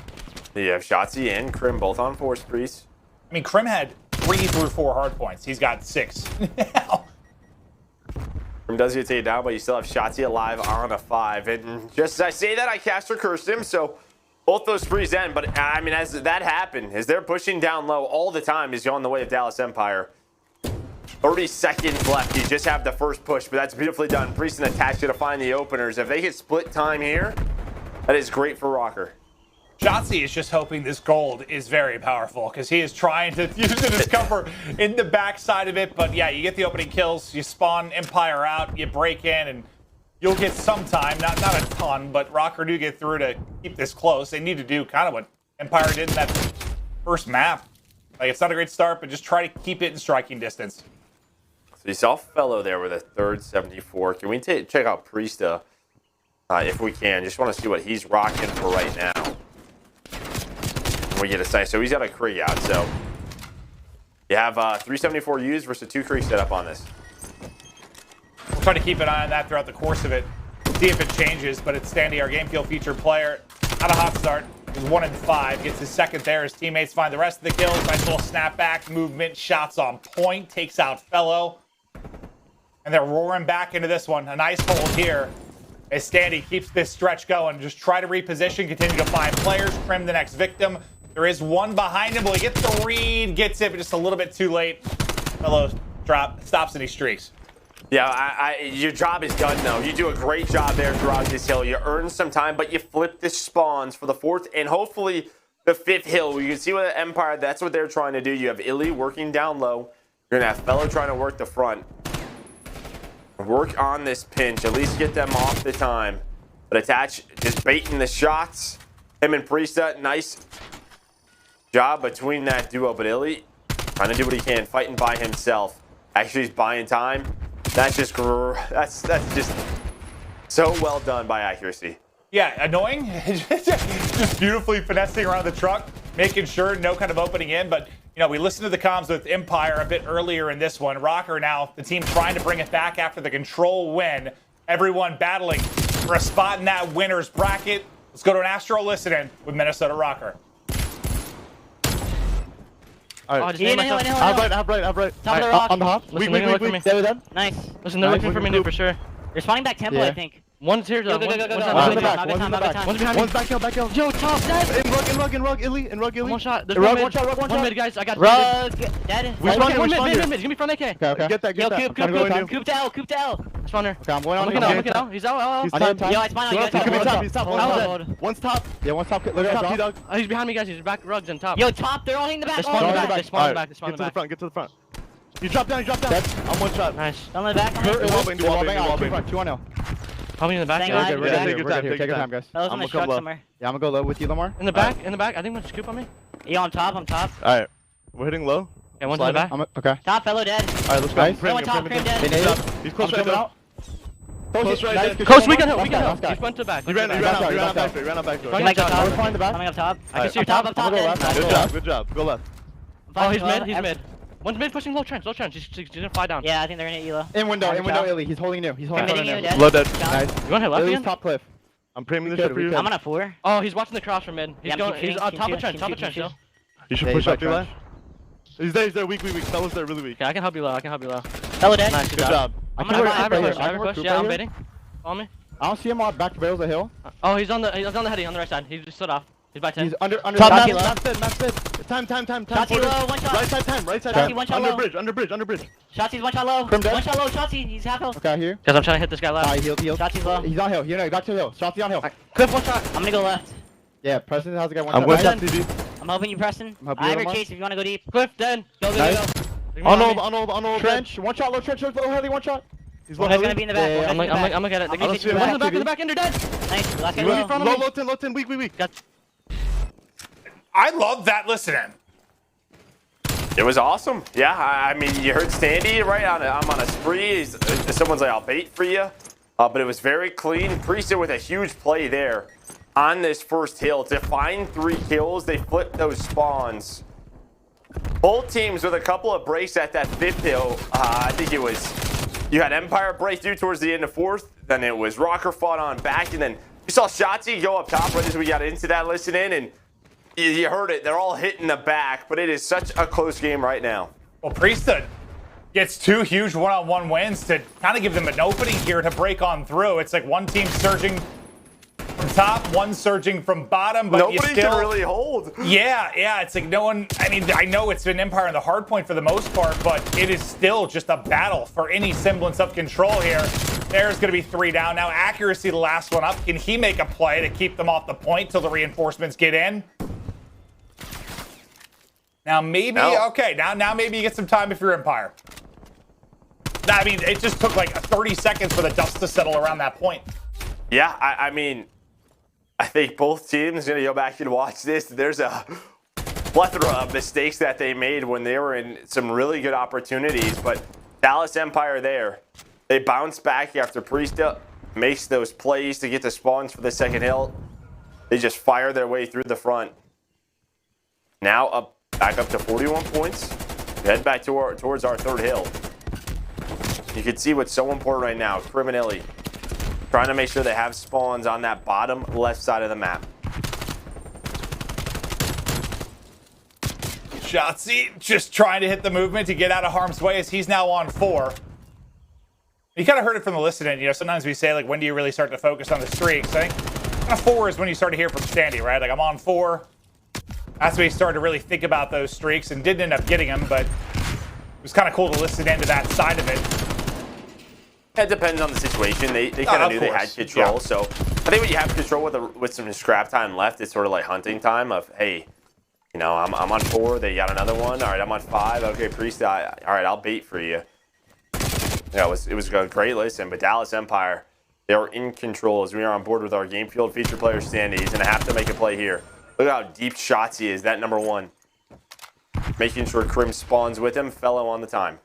You have Shotzzy and Crim both on Force Priest.
I mean, Crim had 3 through 4 hard points. He's got 6 now.
Crim does get taken down, but you still have Shotzzy alive on a 5. And just as I say that, I caster cursed him, so both those sprees end. But I mean, as that happened, as they're pushing down low all the time, he's going the way of Dallas Empire. 30 seconds left. You just have the first push, but that's beautifully done. Priest and Attach to find the openers. If they get split time here, that is great for Røkkr.
Shotzzy is just hoping this gold is very powerful because he is trying to use the discover in the backside of it. But yeah, you get the opening kills, you spawn Empire out, you break in, and you'll get some time. Not a ton, but Røkkr do get through to keep this close. They need to do kind of what Empire did in that first map. Like, it's not a great start, but just try to keep it in striking distance.
So you saw FeLo there with a third 74. Can we check out Priestahh if we can? Just want to see what he's rocking for right now. We get a sight. So he's got a Kree out. So you have 374 used versus 2 Kree set up on this.
We'll try to keep an eye on that throughout the course of it. See if it changes, but it's Standy, our game field featured player. Had a hot start. He's 1 in 5. Gets his second there. His teammates find the rest of the kills. Nice little snapback movement. Shots on point. Takes out FeLo. And they're roaring back into this one. A nice hold here as Standy keeps this stretch going. Just try to reposition. Continue to find players. Crim the next victim. There is one behind him. Will he get the read? Gets it, but just a little bit too late. FeLo stops and he streaks.
Yeah, your job is done, though. You do a great job there throughout this hill. You earn some time, but you flip the spawns for the 4th and hopefully the 5th hill. You can see with Empire, that's what they're trying to do. You have iLLeY working down low. You're going to have FeLo trying to work the front. Work on this pinch. At least get them off the time. But Attach just baiting the shots. Him and Priestahh, nice job between that duo. But iLLeY trying to do what he can, fighting by himself. Actually, he's buying time. That's just so well done by Accuracy.
Yeah, annoying. Just beautifully finessing around the truck, making sure no kind of opening in. But, you know, we listened to the comms with Empire a bit earlier in this one. Røkkr now, the team trying to bring it back after the control win. Everyone battling for a spot in that winner's bracket. Let's go to an Astro listen-in with Minnesota Røkkr.
All right. Top of the
rock.
On the hop.
Listen,
Weak.
look for me.
Stay with them.
Nice.
Listen, they're looking for me for sure.
They're spawning back temple, I think.
One's here.
Go.
One's
One's in the back. One's in the back.
One's behind me.
One's back hill.
Yo, top dead.
In rug, iLLeY.
One shot. There's
Rug,
one
one shot.
One mid, guys. I got
Rug. Dead.
We spawn here.
Mid. Give me front AK.
Okay. Get that.
Yo,
I'm trying to go in.
Coop to L.
Spawner.
Okay, I'm going on.
I'm looking out. He's out.
He's
Out.
time.
Yo, it's mine.
He's top. He's top.
Hold.
One's top. Yeah, one's top. Look at top, T-Dog.
He's behind me, guys. He's back. Rugs and top.
Yo, top. They're all hitting the back.
They spawned in the back. They spawned in the back. They spawned in the back.
Get to the front. You drop down. I'm one shot.
Nice.
On the back.
Wallbang. 2-1-0.
Probably in the back.
Thank
Yeah,
God.
We're good here. Take your time, guys.
Fellas on the truck somewhere.
Yeah, I'm gonna go low with you, Lamar.
In the back. I think one's scoop on me.
Yo, I'm top.
Alright. We're hitting low.
Yeah, one's in the back.
Okay.
Top, FeLo dead.
Alright, let's go.
Yo, on top, Crim dead.
He's close right now. Close right there.
Coast, we can help. He's front to the back.
He ran out back door.
Coming up top.
Find the back.
Coming up top.
I can see your top.
dead.
Good job. Go left.
Oh, he's mid. One's mid pushing low trench. He's gonna fly down.
Yeah, I think they're gonna hit Elo.
In window, iLLeY. He's holding new.
Dead.
Low dead.
Nice.
You want to hit left
iLLeY's
again?
top cliff. I'm priming this shit for you.
I'm on a 4.
Oh, he's watching the cross from mid. He's
Yeah,
going. He's on top of trench. Yo.
You should push up, Eli. He's there. Weak. Fellas there, really weak.
Okay, I can help you low.
FeLo dead.
Nice,
Good job.
I have a push. Yeah, I'm baiting. Follow me.
I don't see him on back to Barrels the hill.
Oh, he's on the heady on the right side. He just stood off. He's by 10.
He's under
Top
map
low.
Time.
Shotzzy low, one shot.
Right side 10.
Shotzzy, one shot low.
Under bridge.
Shotzy's one shot low.
Crim dead.
One shot low, Shotzzy. He's half health.
Okay, here.
Because I'm trying to hit this guy left.
Healed.
Shotzy's low.
He's on hill. Back to hill. Shotzzy on hill.
Cliff, one shot.
I'm gonna go left.
Yeah, Preston has a guy one
I'm
shot.
with
Nice.
you.
I'm helping you, Preston.
I'm helping
I
you,
have your
Omar.
chase if you wanna go deep.
Cliff, dead. Go.
Nice.
On old.
Trench. One shot. Low trench. Low heavy. One shot. He's
One guy's gonna be in the back.
Yeah,
One guy's in the back.
I'm gonna get it.
I'll get you.
One's in the back. Ender dead.
Nice. Last guy
You
low.
front of me.
Low 10. Weak.
I love that listen-in.
It was awesome. Yeah, I mean, you heard Standy, right? I'm on a spree. Someone's like, I'll bait for you. But it was very clean. Priestahh with a huge play there on this first hill to find 3 kills. They flipped those spawns. Both teams with a couple of breaks at that 5th hill. I think it was, you had Empire break through towards the end of 4th. Then it was Røkkr fought on back. And then you saw Shotzzy go up top right as we got into that listen-in. And you heard it. They're all hitting the back, but it is such a close game right now.
Well, Priestahh gets 2 huge one-on-one wins to kind of give them an opening here to break on through. It's like one team surging from top, one surging from bottom, but
Nobody
you still
can really hold.
Yeah, it's like no one. I mean, I know it's been Empire on the hard point for the most part, but it is still just a battle for any semblance of control here. There's going to be 3 down. Now, Accuracy, the last one up. Can he make a play to keep them off the point till the reinforcements get in? Now maybe, okay, now maybe you get some time if you're Empire. I mean, it just took like 30 seconds for the dust to settle around that point.
Yeah, I mean, I think both teams going to go back and watch this. There's a plethora of mistakes that they made when they were in some really good opportunities, but Dallas Empire there, they bounce back after Priestahh makes those plays to get the spawns for the second hill. They just fire their way through the front. Now back up to 41 points. Head back towards our 3rd hill. You can see what's so important right now. Crim and iLLeY trying to make sure they have spawns on that bottom left side of the map.
Shotzzy just trying to hit the movement to get out of harm's way as he's now on 4. You kind of heard it from the listen-in. You know, sometimes we say, like, when do you really start to focus on the streaks? I think kind of 4 is when you start to hear from Standy, right? Like, I'm on 4. That's when he started to really think about those streaks and didn't end up getting them, but it was kind of cool to listen into that side of it.
It depends on the situation. They kind of knew they had control. Yeah. So I think when you have control with some scrap time left, it's sort of like hunting time of, hey, you know, I'm on 4. They got another one. All right, I'm on 5. Okay, Priestahh. All right, I'll bait for you. Yeah, it was a great listen. But Dallas Empire, they are in control as we are on board with our game field feature player Standy. He's going to have to make a play here. Look how deep Shotzzy is, that number 1. Making sure Crim spawns with him. FeLo on the time.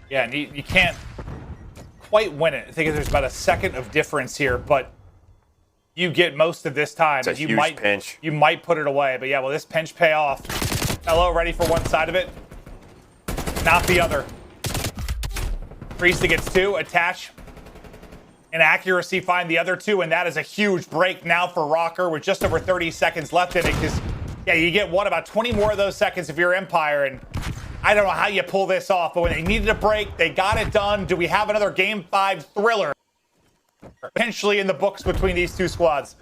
Yeah, and you can't quite win it. I think there's about a second of difference here, but you get most of this time.
It's a huge pinch.
You might put it away, but yeah, will this pinch pay off? FeLo ready for one side of it, not the other. Priestahh gets 2, attach. and Accuracy find the other two, and that is a huge break now for Røkkr with just over 30 seconds left in it, because, yeah, you get, what, about 20 more of those seconds if you're Empire, and I don't know how you pull this off, but when they needed a break, they got it done. Do we have another Game 5 thriller eventually in the books between these two squads?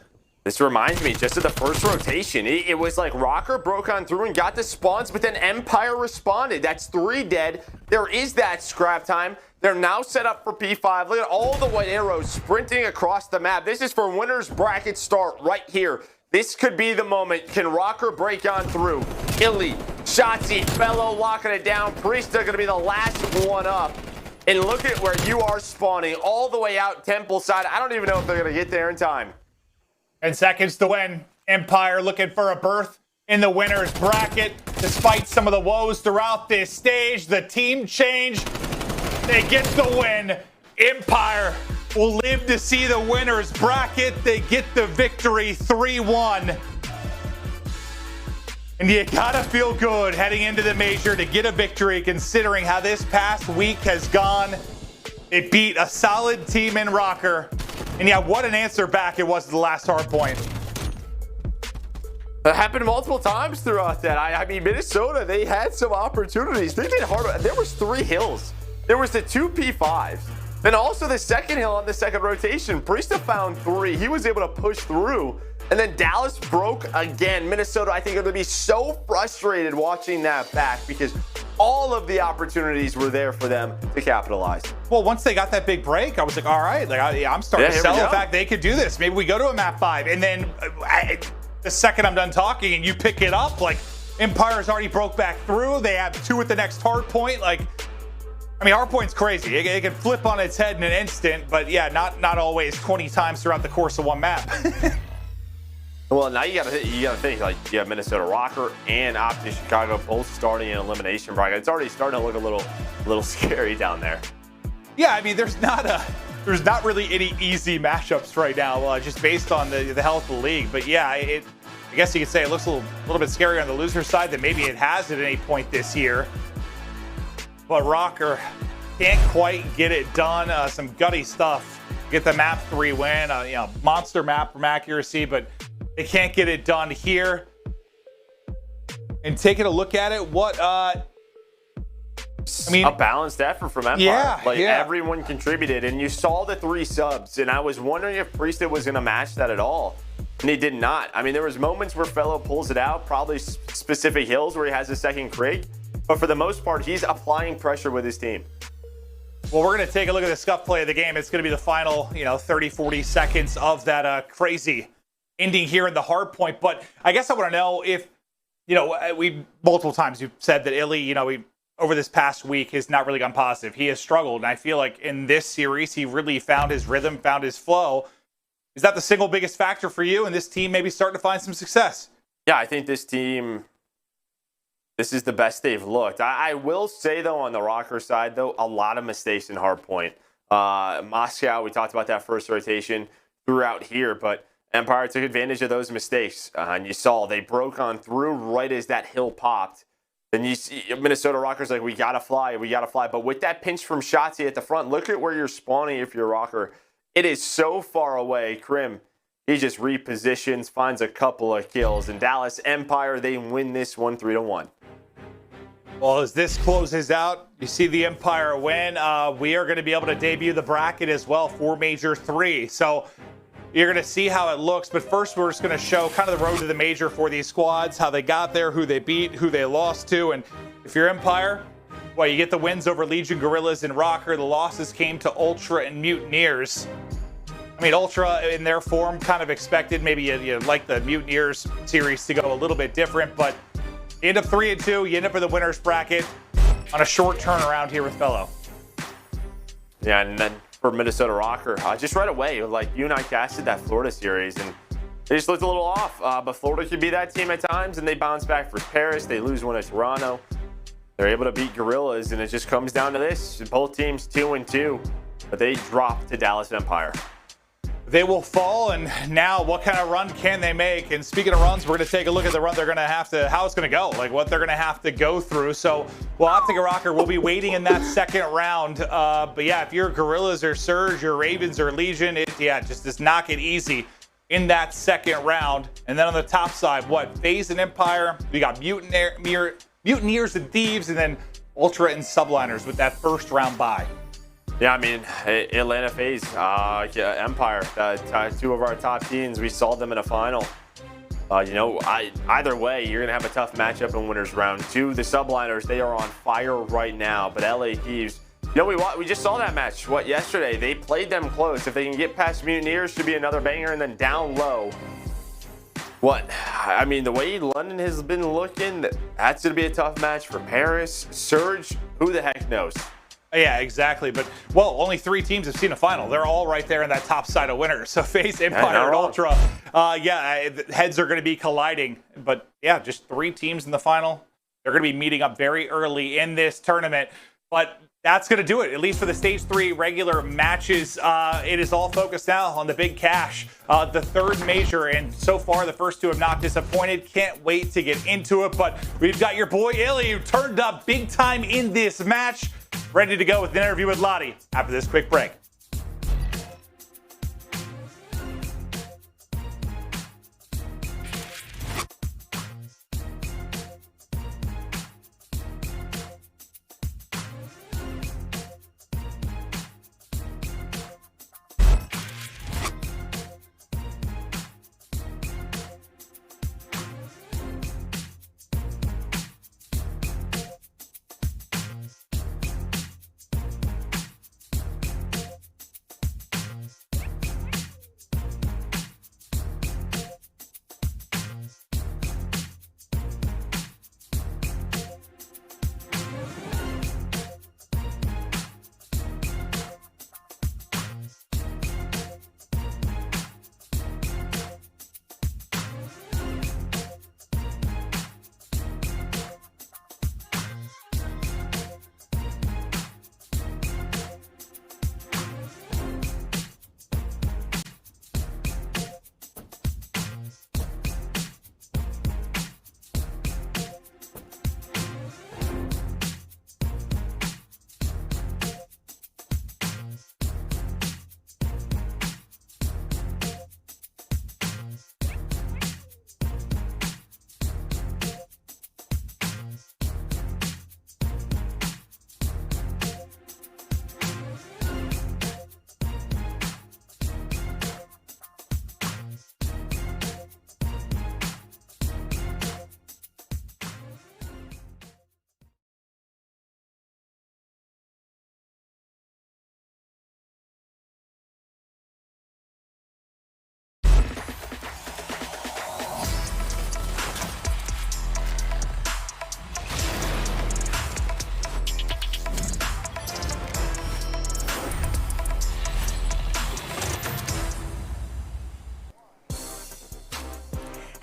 This reminds me just of the first rotation. It was like Røkkr broke on through and got the spawns, but then Empire responded. That's 3 dead. There is that scrap time. They're now set up for P5. Look at all the white arrows sprinting across the map. This is for winner's bracket start right here. This could be the moment. Can Røkkr break on through? iLLeY, Shotzzy, FeLo locking it down. Priestahh going to be the last one up. And look at where you are spawning all the way out Temple side. I don't even know if they're going to get there in time.
10 seconds to win. Empire looking for a berth in the winner's bracket. Despite some of the woes throughout this stage, the team change. They get the win. Empire will live to see the winner's bracket. They get the victory 3-1. And you gotta feel good heading into the major to get a victory, considering how this past week has gone. It beat a solid team in Røkkr. And yeah, what an answer back it was at the last hard point.
That happened multiple times throughout that. I mean, Minnesota, they had some opportunities. They did hard. There was 3 hills. There was the 2 P5s. Then also the second hill on the second rotation. Priestahh found 3. He was able to push through. And then Dallas broke again. Minnesota, I think, are going to be so frustrated watching that back because all of the opportunities were there for them to capitalize.
Well, once they got that big break, I was like, all right, like I'm starting to sell the fact they could do this. Maybe we go to a map 5. And then the second I'm done talking and you pick it up, like Empire's already broke back through. They have 2 at the next hard point. Like, I mean, hard point's crazy. It can flip on its head in an instant, but yeah, not always 20 times throughout the course of one map.
Well, now you gotta think, like, you have Minnesota Røkkr and OpTic Chicago both starting an elimination bracket. It's already starting to look a little scary down there.
Yeah, I mean, there's not really any easy matchups right now, just based on the health of the league. But yeah, I guess you could say it looks a little bit scarier on the loser side than maybe it has at any point this year. But Røkkr can't quite get it done. Some gutty stuff. Get the map 3 win. Monster map from Accuracy, but they can't get it done here. And taking a look at it, what I mean,
a balanced effort from Empire.
Yeah,
everyone contributed, and you saw the 3 subs, and I was wondering if Priestahh was going to match that at all, and he did not. I mean, there was moments where FeLo pulls it out, probably specific hills where he has a second crate, but for the most part, he's applying pressure with his team.
Well, we're going to take a look at the Scump play of the game. It's going to be the final, 30, 40 seconds of that crazy ending here in the hard point. But I guess I want to know if, we multiple times you've said that iLLeY, over this past week has not really gone positive. He has struggled. And I feel like in this series, he really found his rhythm, found his flow. Is that the single biggest factor for you and this team maybe starting to find some success?
Yeah, I think this team, this is the best they've looked. I will say, though, on the Røkkr side, though, a lot of mistakes in hardpoint. Moscow, we talked about that first rotation throughout here, but Empire took advantage of those mistakes. And you saw they broke on through right as that hill popped. Then you see Minnesota Røkkr's like, we got to fly. But with that pinch from Shotzzy at the front, look at where you're spawning if you're Røkkr. It is so far away. Crim, he just repositions, finds a couple of kills. And Dallas Empire, they win this one 3-1.
Well, as this closes out, you see the Empire win. We are going to be able to debut the bracket as well for Major 3. So you're going to see how it looks. But first, we're just going to show kind of the road to the Major for these squads, how they got there, who they beat, who they lost to. And if you're Empire, well, you get the wins over Legion, Guerrillas, and Røkkr. The losses came to Ultra and Mutineers. I mean, Ultra in their form kind of expected. Maybe you like the Mutineers series to go a little bit different, but you end up 3-2. You end up in the winner's bracket on a short turnaround here with FeLo.
Yeah, and then for Minnesota Røkkr, just right away, like you and I casted that Florida series, and they just looked a little off. But Florida could be that team at times, and they bounce back for Paris. They lose one at Toronto. They're able to beat Guerrillas, and it just comes down to this. Both teams 2-2, but they drop to Dallas Empire.
they will fall. And now what kind of run can they make? And speaking of runs, we're going to take a look at the run they're going to have to, how it's going to go, like what they're going to have to go through. So, well, OpTic and Røkkr will be waiting in that second round. But yeah, if you're Guerrillas or Surge or Ravens or Legion, it just does not get easy in that second round. And then on the top side, what? FaZe and Empire. We got Mutineers and Thieves, and then Ultra and Subliners with that first round bye.
Yeah, I mean, Atlanta FaZe, Empire, two of our top teams. We saw them in a final. Either way, you're going to have a tough matchup in winners round 2. The Subliners, they are on fire right now, but LA Thieves, we just saw that match, yesterday. They played them close. If they can get past Mutineers, should be another banger, and then down low. I mean, the way London has been looking, that's going to be a tough match for Paris. Surge, who the heck knows?
Yeah, exactly. But, well, only 3 teams have seen a final. They're all right there in that top side of winners. So FaZe, Empire, and Ultra, heads are going to be colliding. But, yeah, just 3 teams in the final. They're going to be meeting up very early in this tournament. But that's going to do it, at least for the Stage 3 regular matches. It is all focused now on the big cash, the third major, and so far the first 2 have not disappointed. Can't wait to get into it, but we've got your boy iLLeY, who turned up big time in this match, ready to go with an interview with Lottie after this quick break.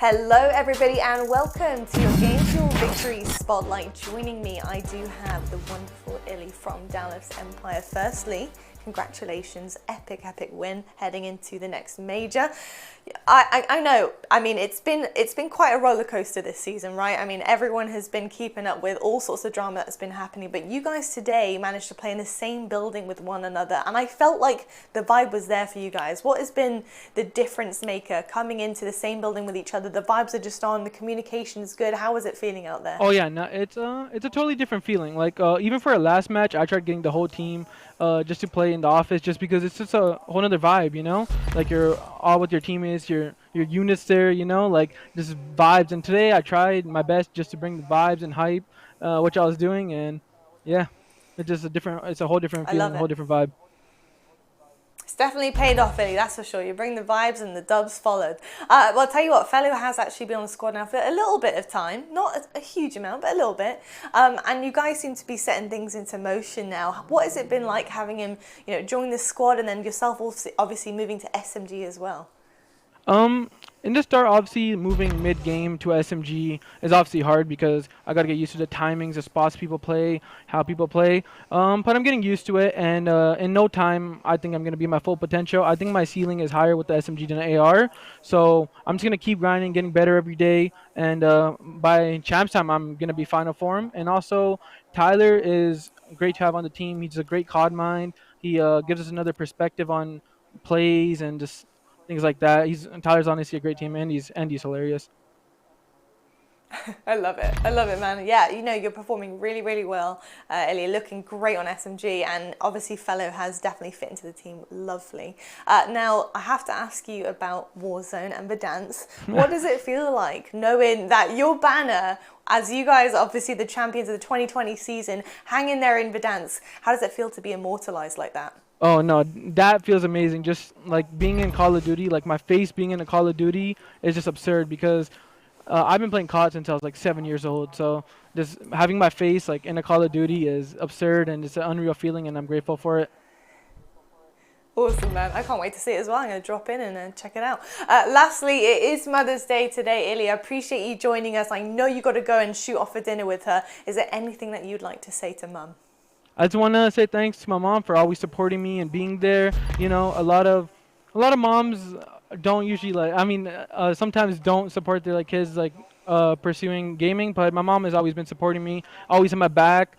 Hello everybody and welcome to your Game Fuel Victory Spotlight. Joining me, I do have the wonderful iLLeY from Dallas Empire. Firstly, congratulations, epic win heading into the next major. I know, I mean, it's been quite a roller coaster this season, right? I mean, everyone has been keeping up with all sorts of drama that's been happening, but you guys today managed to play in the same building with one another, and I felt like the vibe was there for you guys. What has been the difference maker coming into the same building with each other? The vibes are just on, the communication is good. How is it feeling out there?
Oh yeah, no, it's a totally different feeling. Like even for our last match, I tried getting the whole team just to play in the office, just because it's just a whole other vibe, you know? Like you're all with your teammates, your units there, you know, like just vibes. And today I tried my best just to bring the vibes and hype, which I was doing, and yeah, it's just it's a whole different feeling, a whole different vibe.
It's definitely paid off, iLLeY, that's for sure. You bring the vibes and the dubs followed. Well, I'll tell you what, FeLo has actually been on the squad now for a little bit of time. Not a huge amount, but a little bit. And you guys seem to be setting things into motion now. What has it been like having him, you know, join the squad and then yourself obviously moving to SMG as well?
In the start, obviously, moving mid-game to SMG is obviously hard because I got to get used to the timings, the spots people play, how people play. But I'm getting used to it, and in no time, I think I'm going to be my full potential. I think my ceiling is higher with the SMG than the AR, so I'm just going to keep grinding, getting better every day, and by champs time, I'm going to be final form. And also, Tyler is great to have on the team. He's a great COD mind. He gives us another perspective on plays and just things like that. Tyler's honestly a great team, and he's hilarious.
I love it, man. Yeah, you know, you're performing really, really well. iLLeY looking great on SMG, and obviously FeLo has definitely fit into the team lovely. Now, I have to ask you about Warzone and Verdansk. What does it feel like knowing that your banner, as you guys obviously the champions of the 2020 season, hanging there in Verdansk? How does it feel to be immortalized like that?
Oh no, that feels amazing. Just like being in Call of Duty, like my face being in a Call of Duty is just absurd because I've been playing COD since I was like 7 years old. So just having my face like in a Call of Duty is absurd, and it's an unreal feeling, and I'm grateful for it.
Awesome, man. I can't wait to see it as well. I'm going to drop in and check it out. Lastly, it is Mother's Day today, iLLeY. I appreciate you joining us. I know you got to go and shoot off for dinner with her. Is there anything that you'd like to say to Mum?
I just want to say thanks to my mom for always supporting me and being there. You know, a lot of moms don't usually sometimes don't support their kids pursuing gaming, but my mom has always been supporting me, always in my back.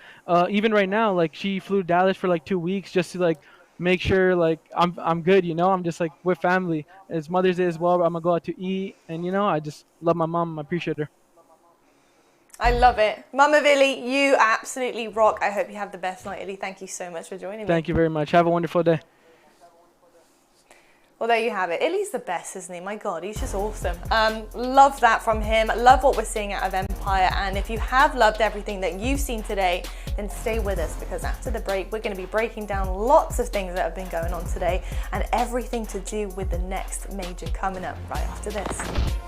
Even right now, she flew to Dallas for 2 weeks just to make sure I'm good. You know, I'm just with family. It's Mother's Day as well. I'm gonna go out to eat, and I just love my mom. I appreciate her.
I love it. Mum of iLLeY, you absolutely rock. I hope you have the best night, iLLeY. Thank you so much for joining me.
Thank you very much. Have a wonderful day.
Well, there you have it. iLLeY's the best, isn't he? My God, he's just awesome. Love that from him. Love what we're seeing out of Empire. And if you have loved everything that you've seen today, then stay with us, because after the break, we're going to be breaking down lots of things that have been going on today and everything to do with the next major coming up right after this.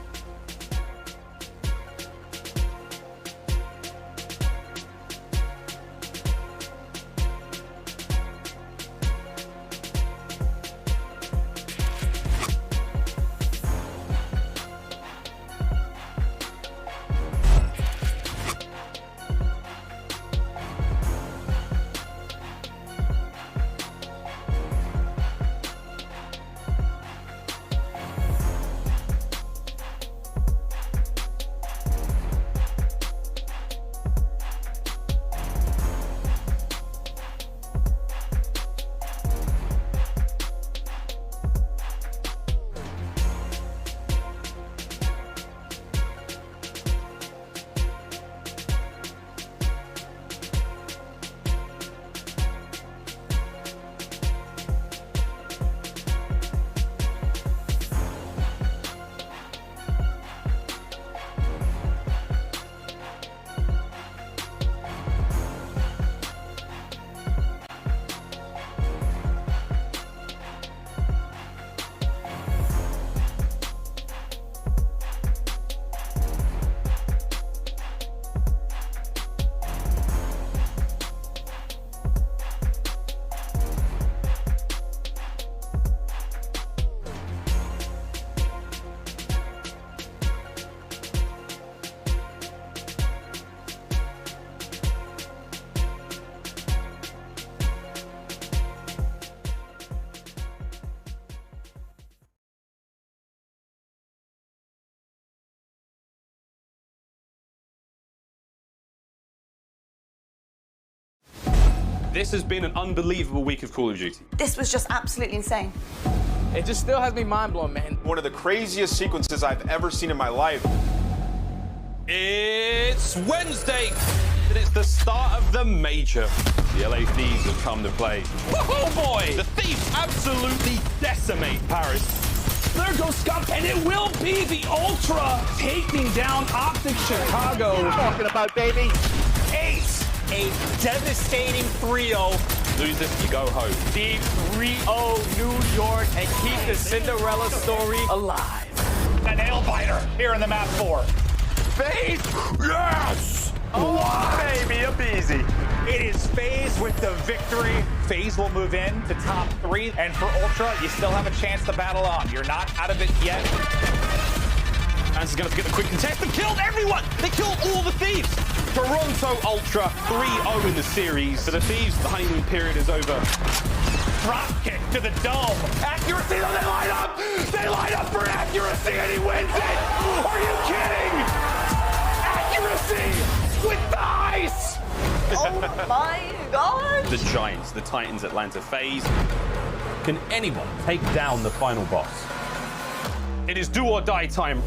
This has been an unbelievable week of Call of Duty.
This was just absolutely insane.
It just still has me mind blown, man.
One of the craziest sequences I've ever seen in my life.
It's Wednesday, and it's the start of the major. The LA Thieves have come to play. Oh boy! The Thieves absolutely decimate Paris.
There goes Scump, and it will be the Ultra taking down OpTic Chicago.
What are you talking about, baby?
Ace, a devastating 3-0.
Lose this, you go home.
Deep 3-0 New York, and keep the Cinderella story alive.
A nail biter here in the map 4.
FaZe, yes!
Oh, baby, aBeZy.
It is FaZe with the victory. FaZe will move in to top 3. And for Ultra, you still have a chance to battle on. You're not out of it yet.
Fans is going to get the quick contest. They killed everyone. They killed all the Thieves. Toronto Ultra 3-0 in the series. For the Thieves, the honeymoon period is over.
Drop kick to the dome.
Accuracy, though, they line up. They line up for accuracy, and he wins it. Are you kidding? Accuracy with the ice.
Oh my god.
The Giants, the Titans, Atlanta FaZe. Can anyone take down the final boss? It is do or die time.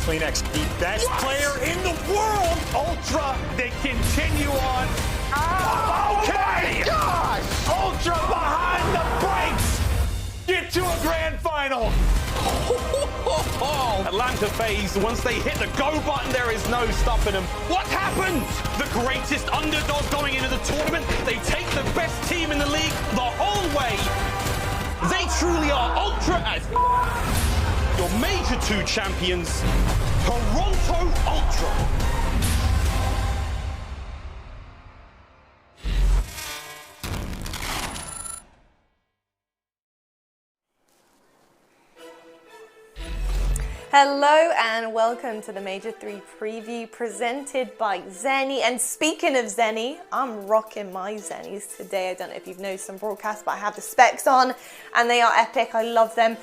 Kleenex, the best player in the world. Ultra, they continue on.
Okay!
Gosh! Ultra behind the brakes. Get to a grand final.
Atlanta FaZe, once they hit the go button, there is no stopping them. What happened? The greatest underdog going into the tournament. They take the best team in the league the whole way. They truly are Ultra as your major 2 champions, Toronto Ultra.
Hello and welcome to the Major 3 preview presented by Zenny. And speaking of Zenny, I'm rocking my Zennies today. I don't know if you've noticed some broadcasts, but I have the specs on and they are epic. I love them.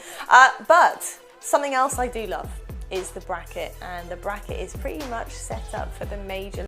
But something else I do love is the bracket, and the bracket is pretty much set up for the Major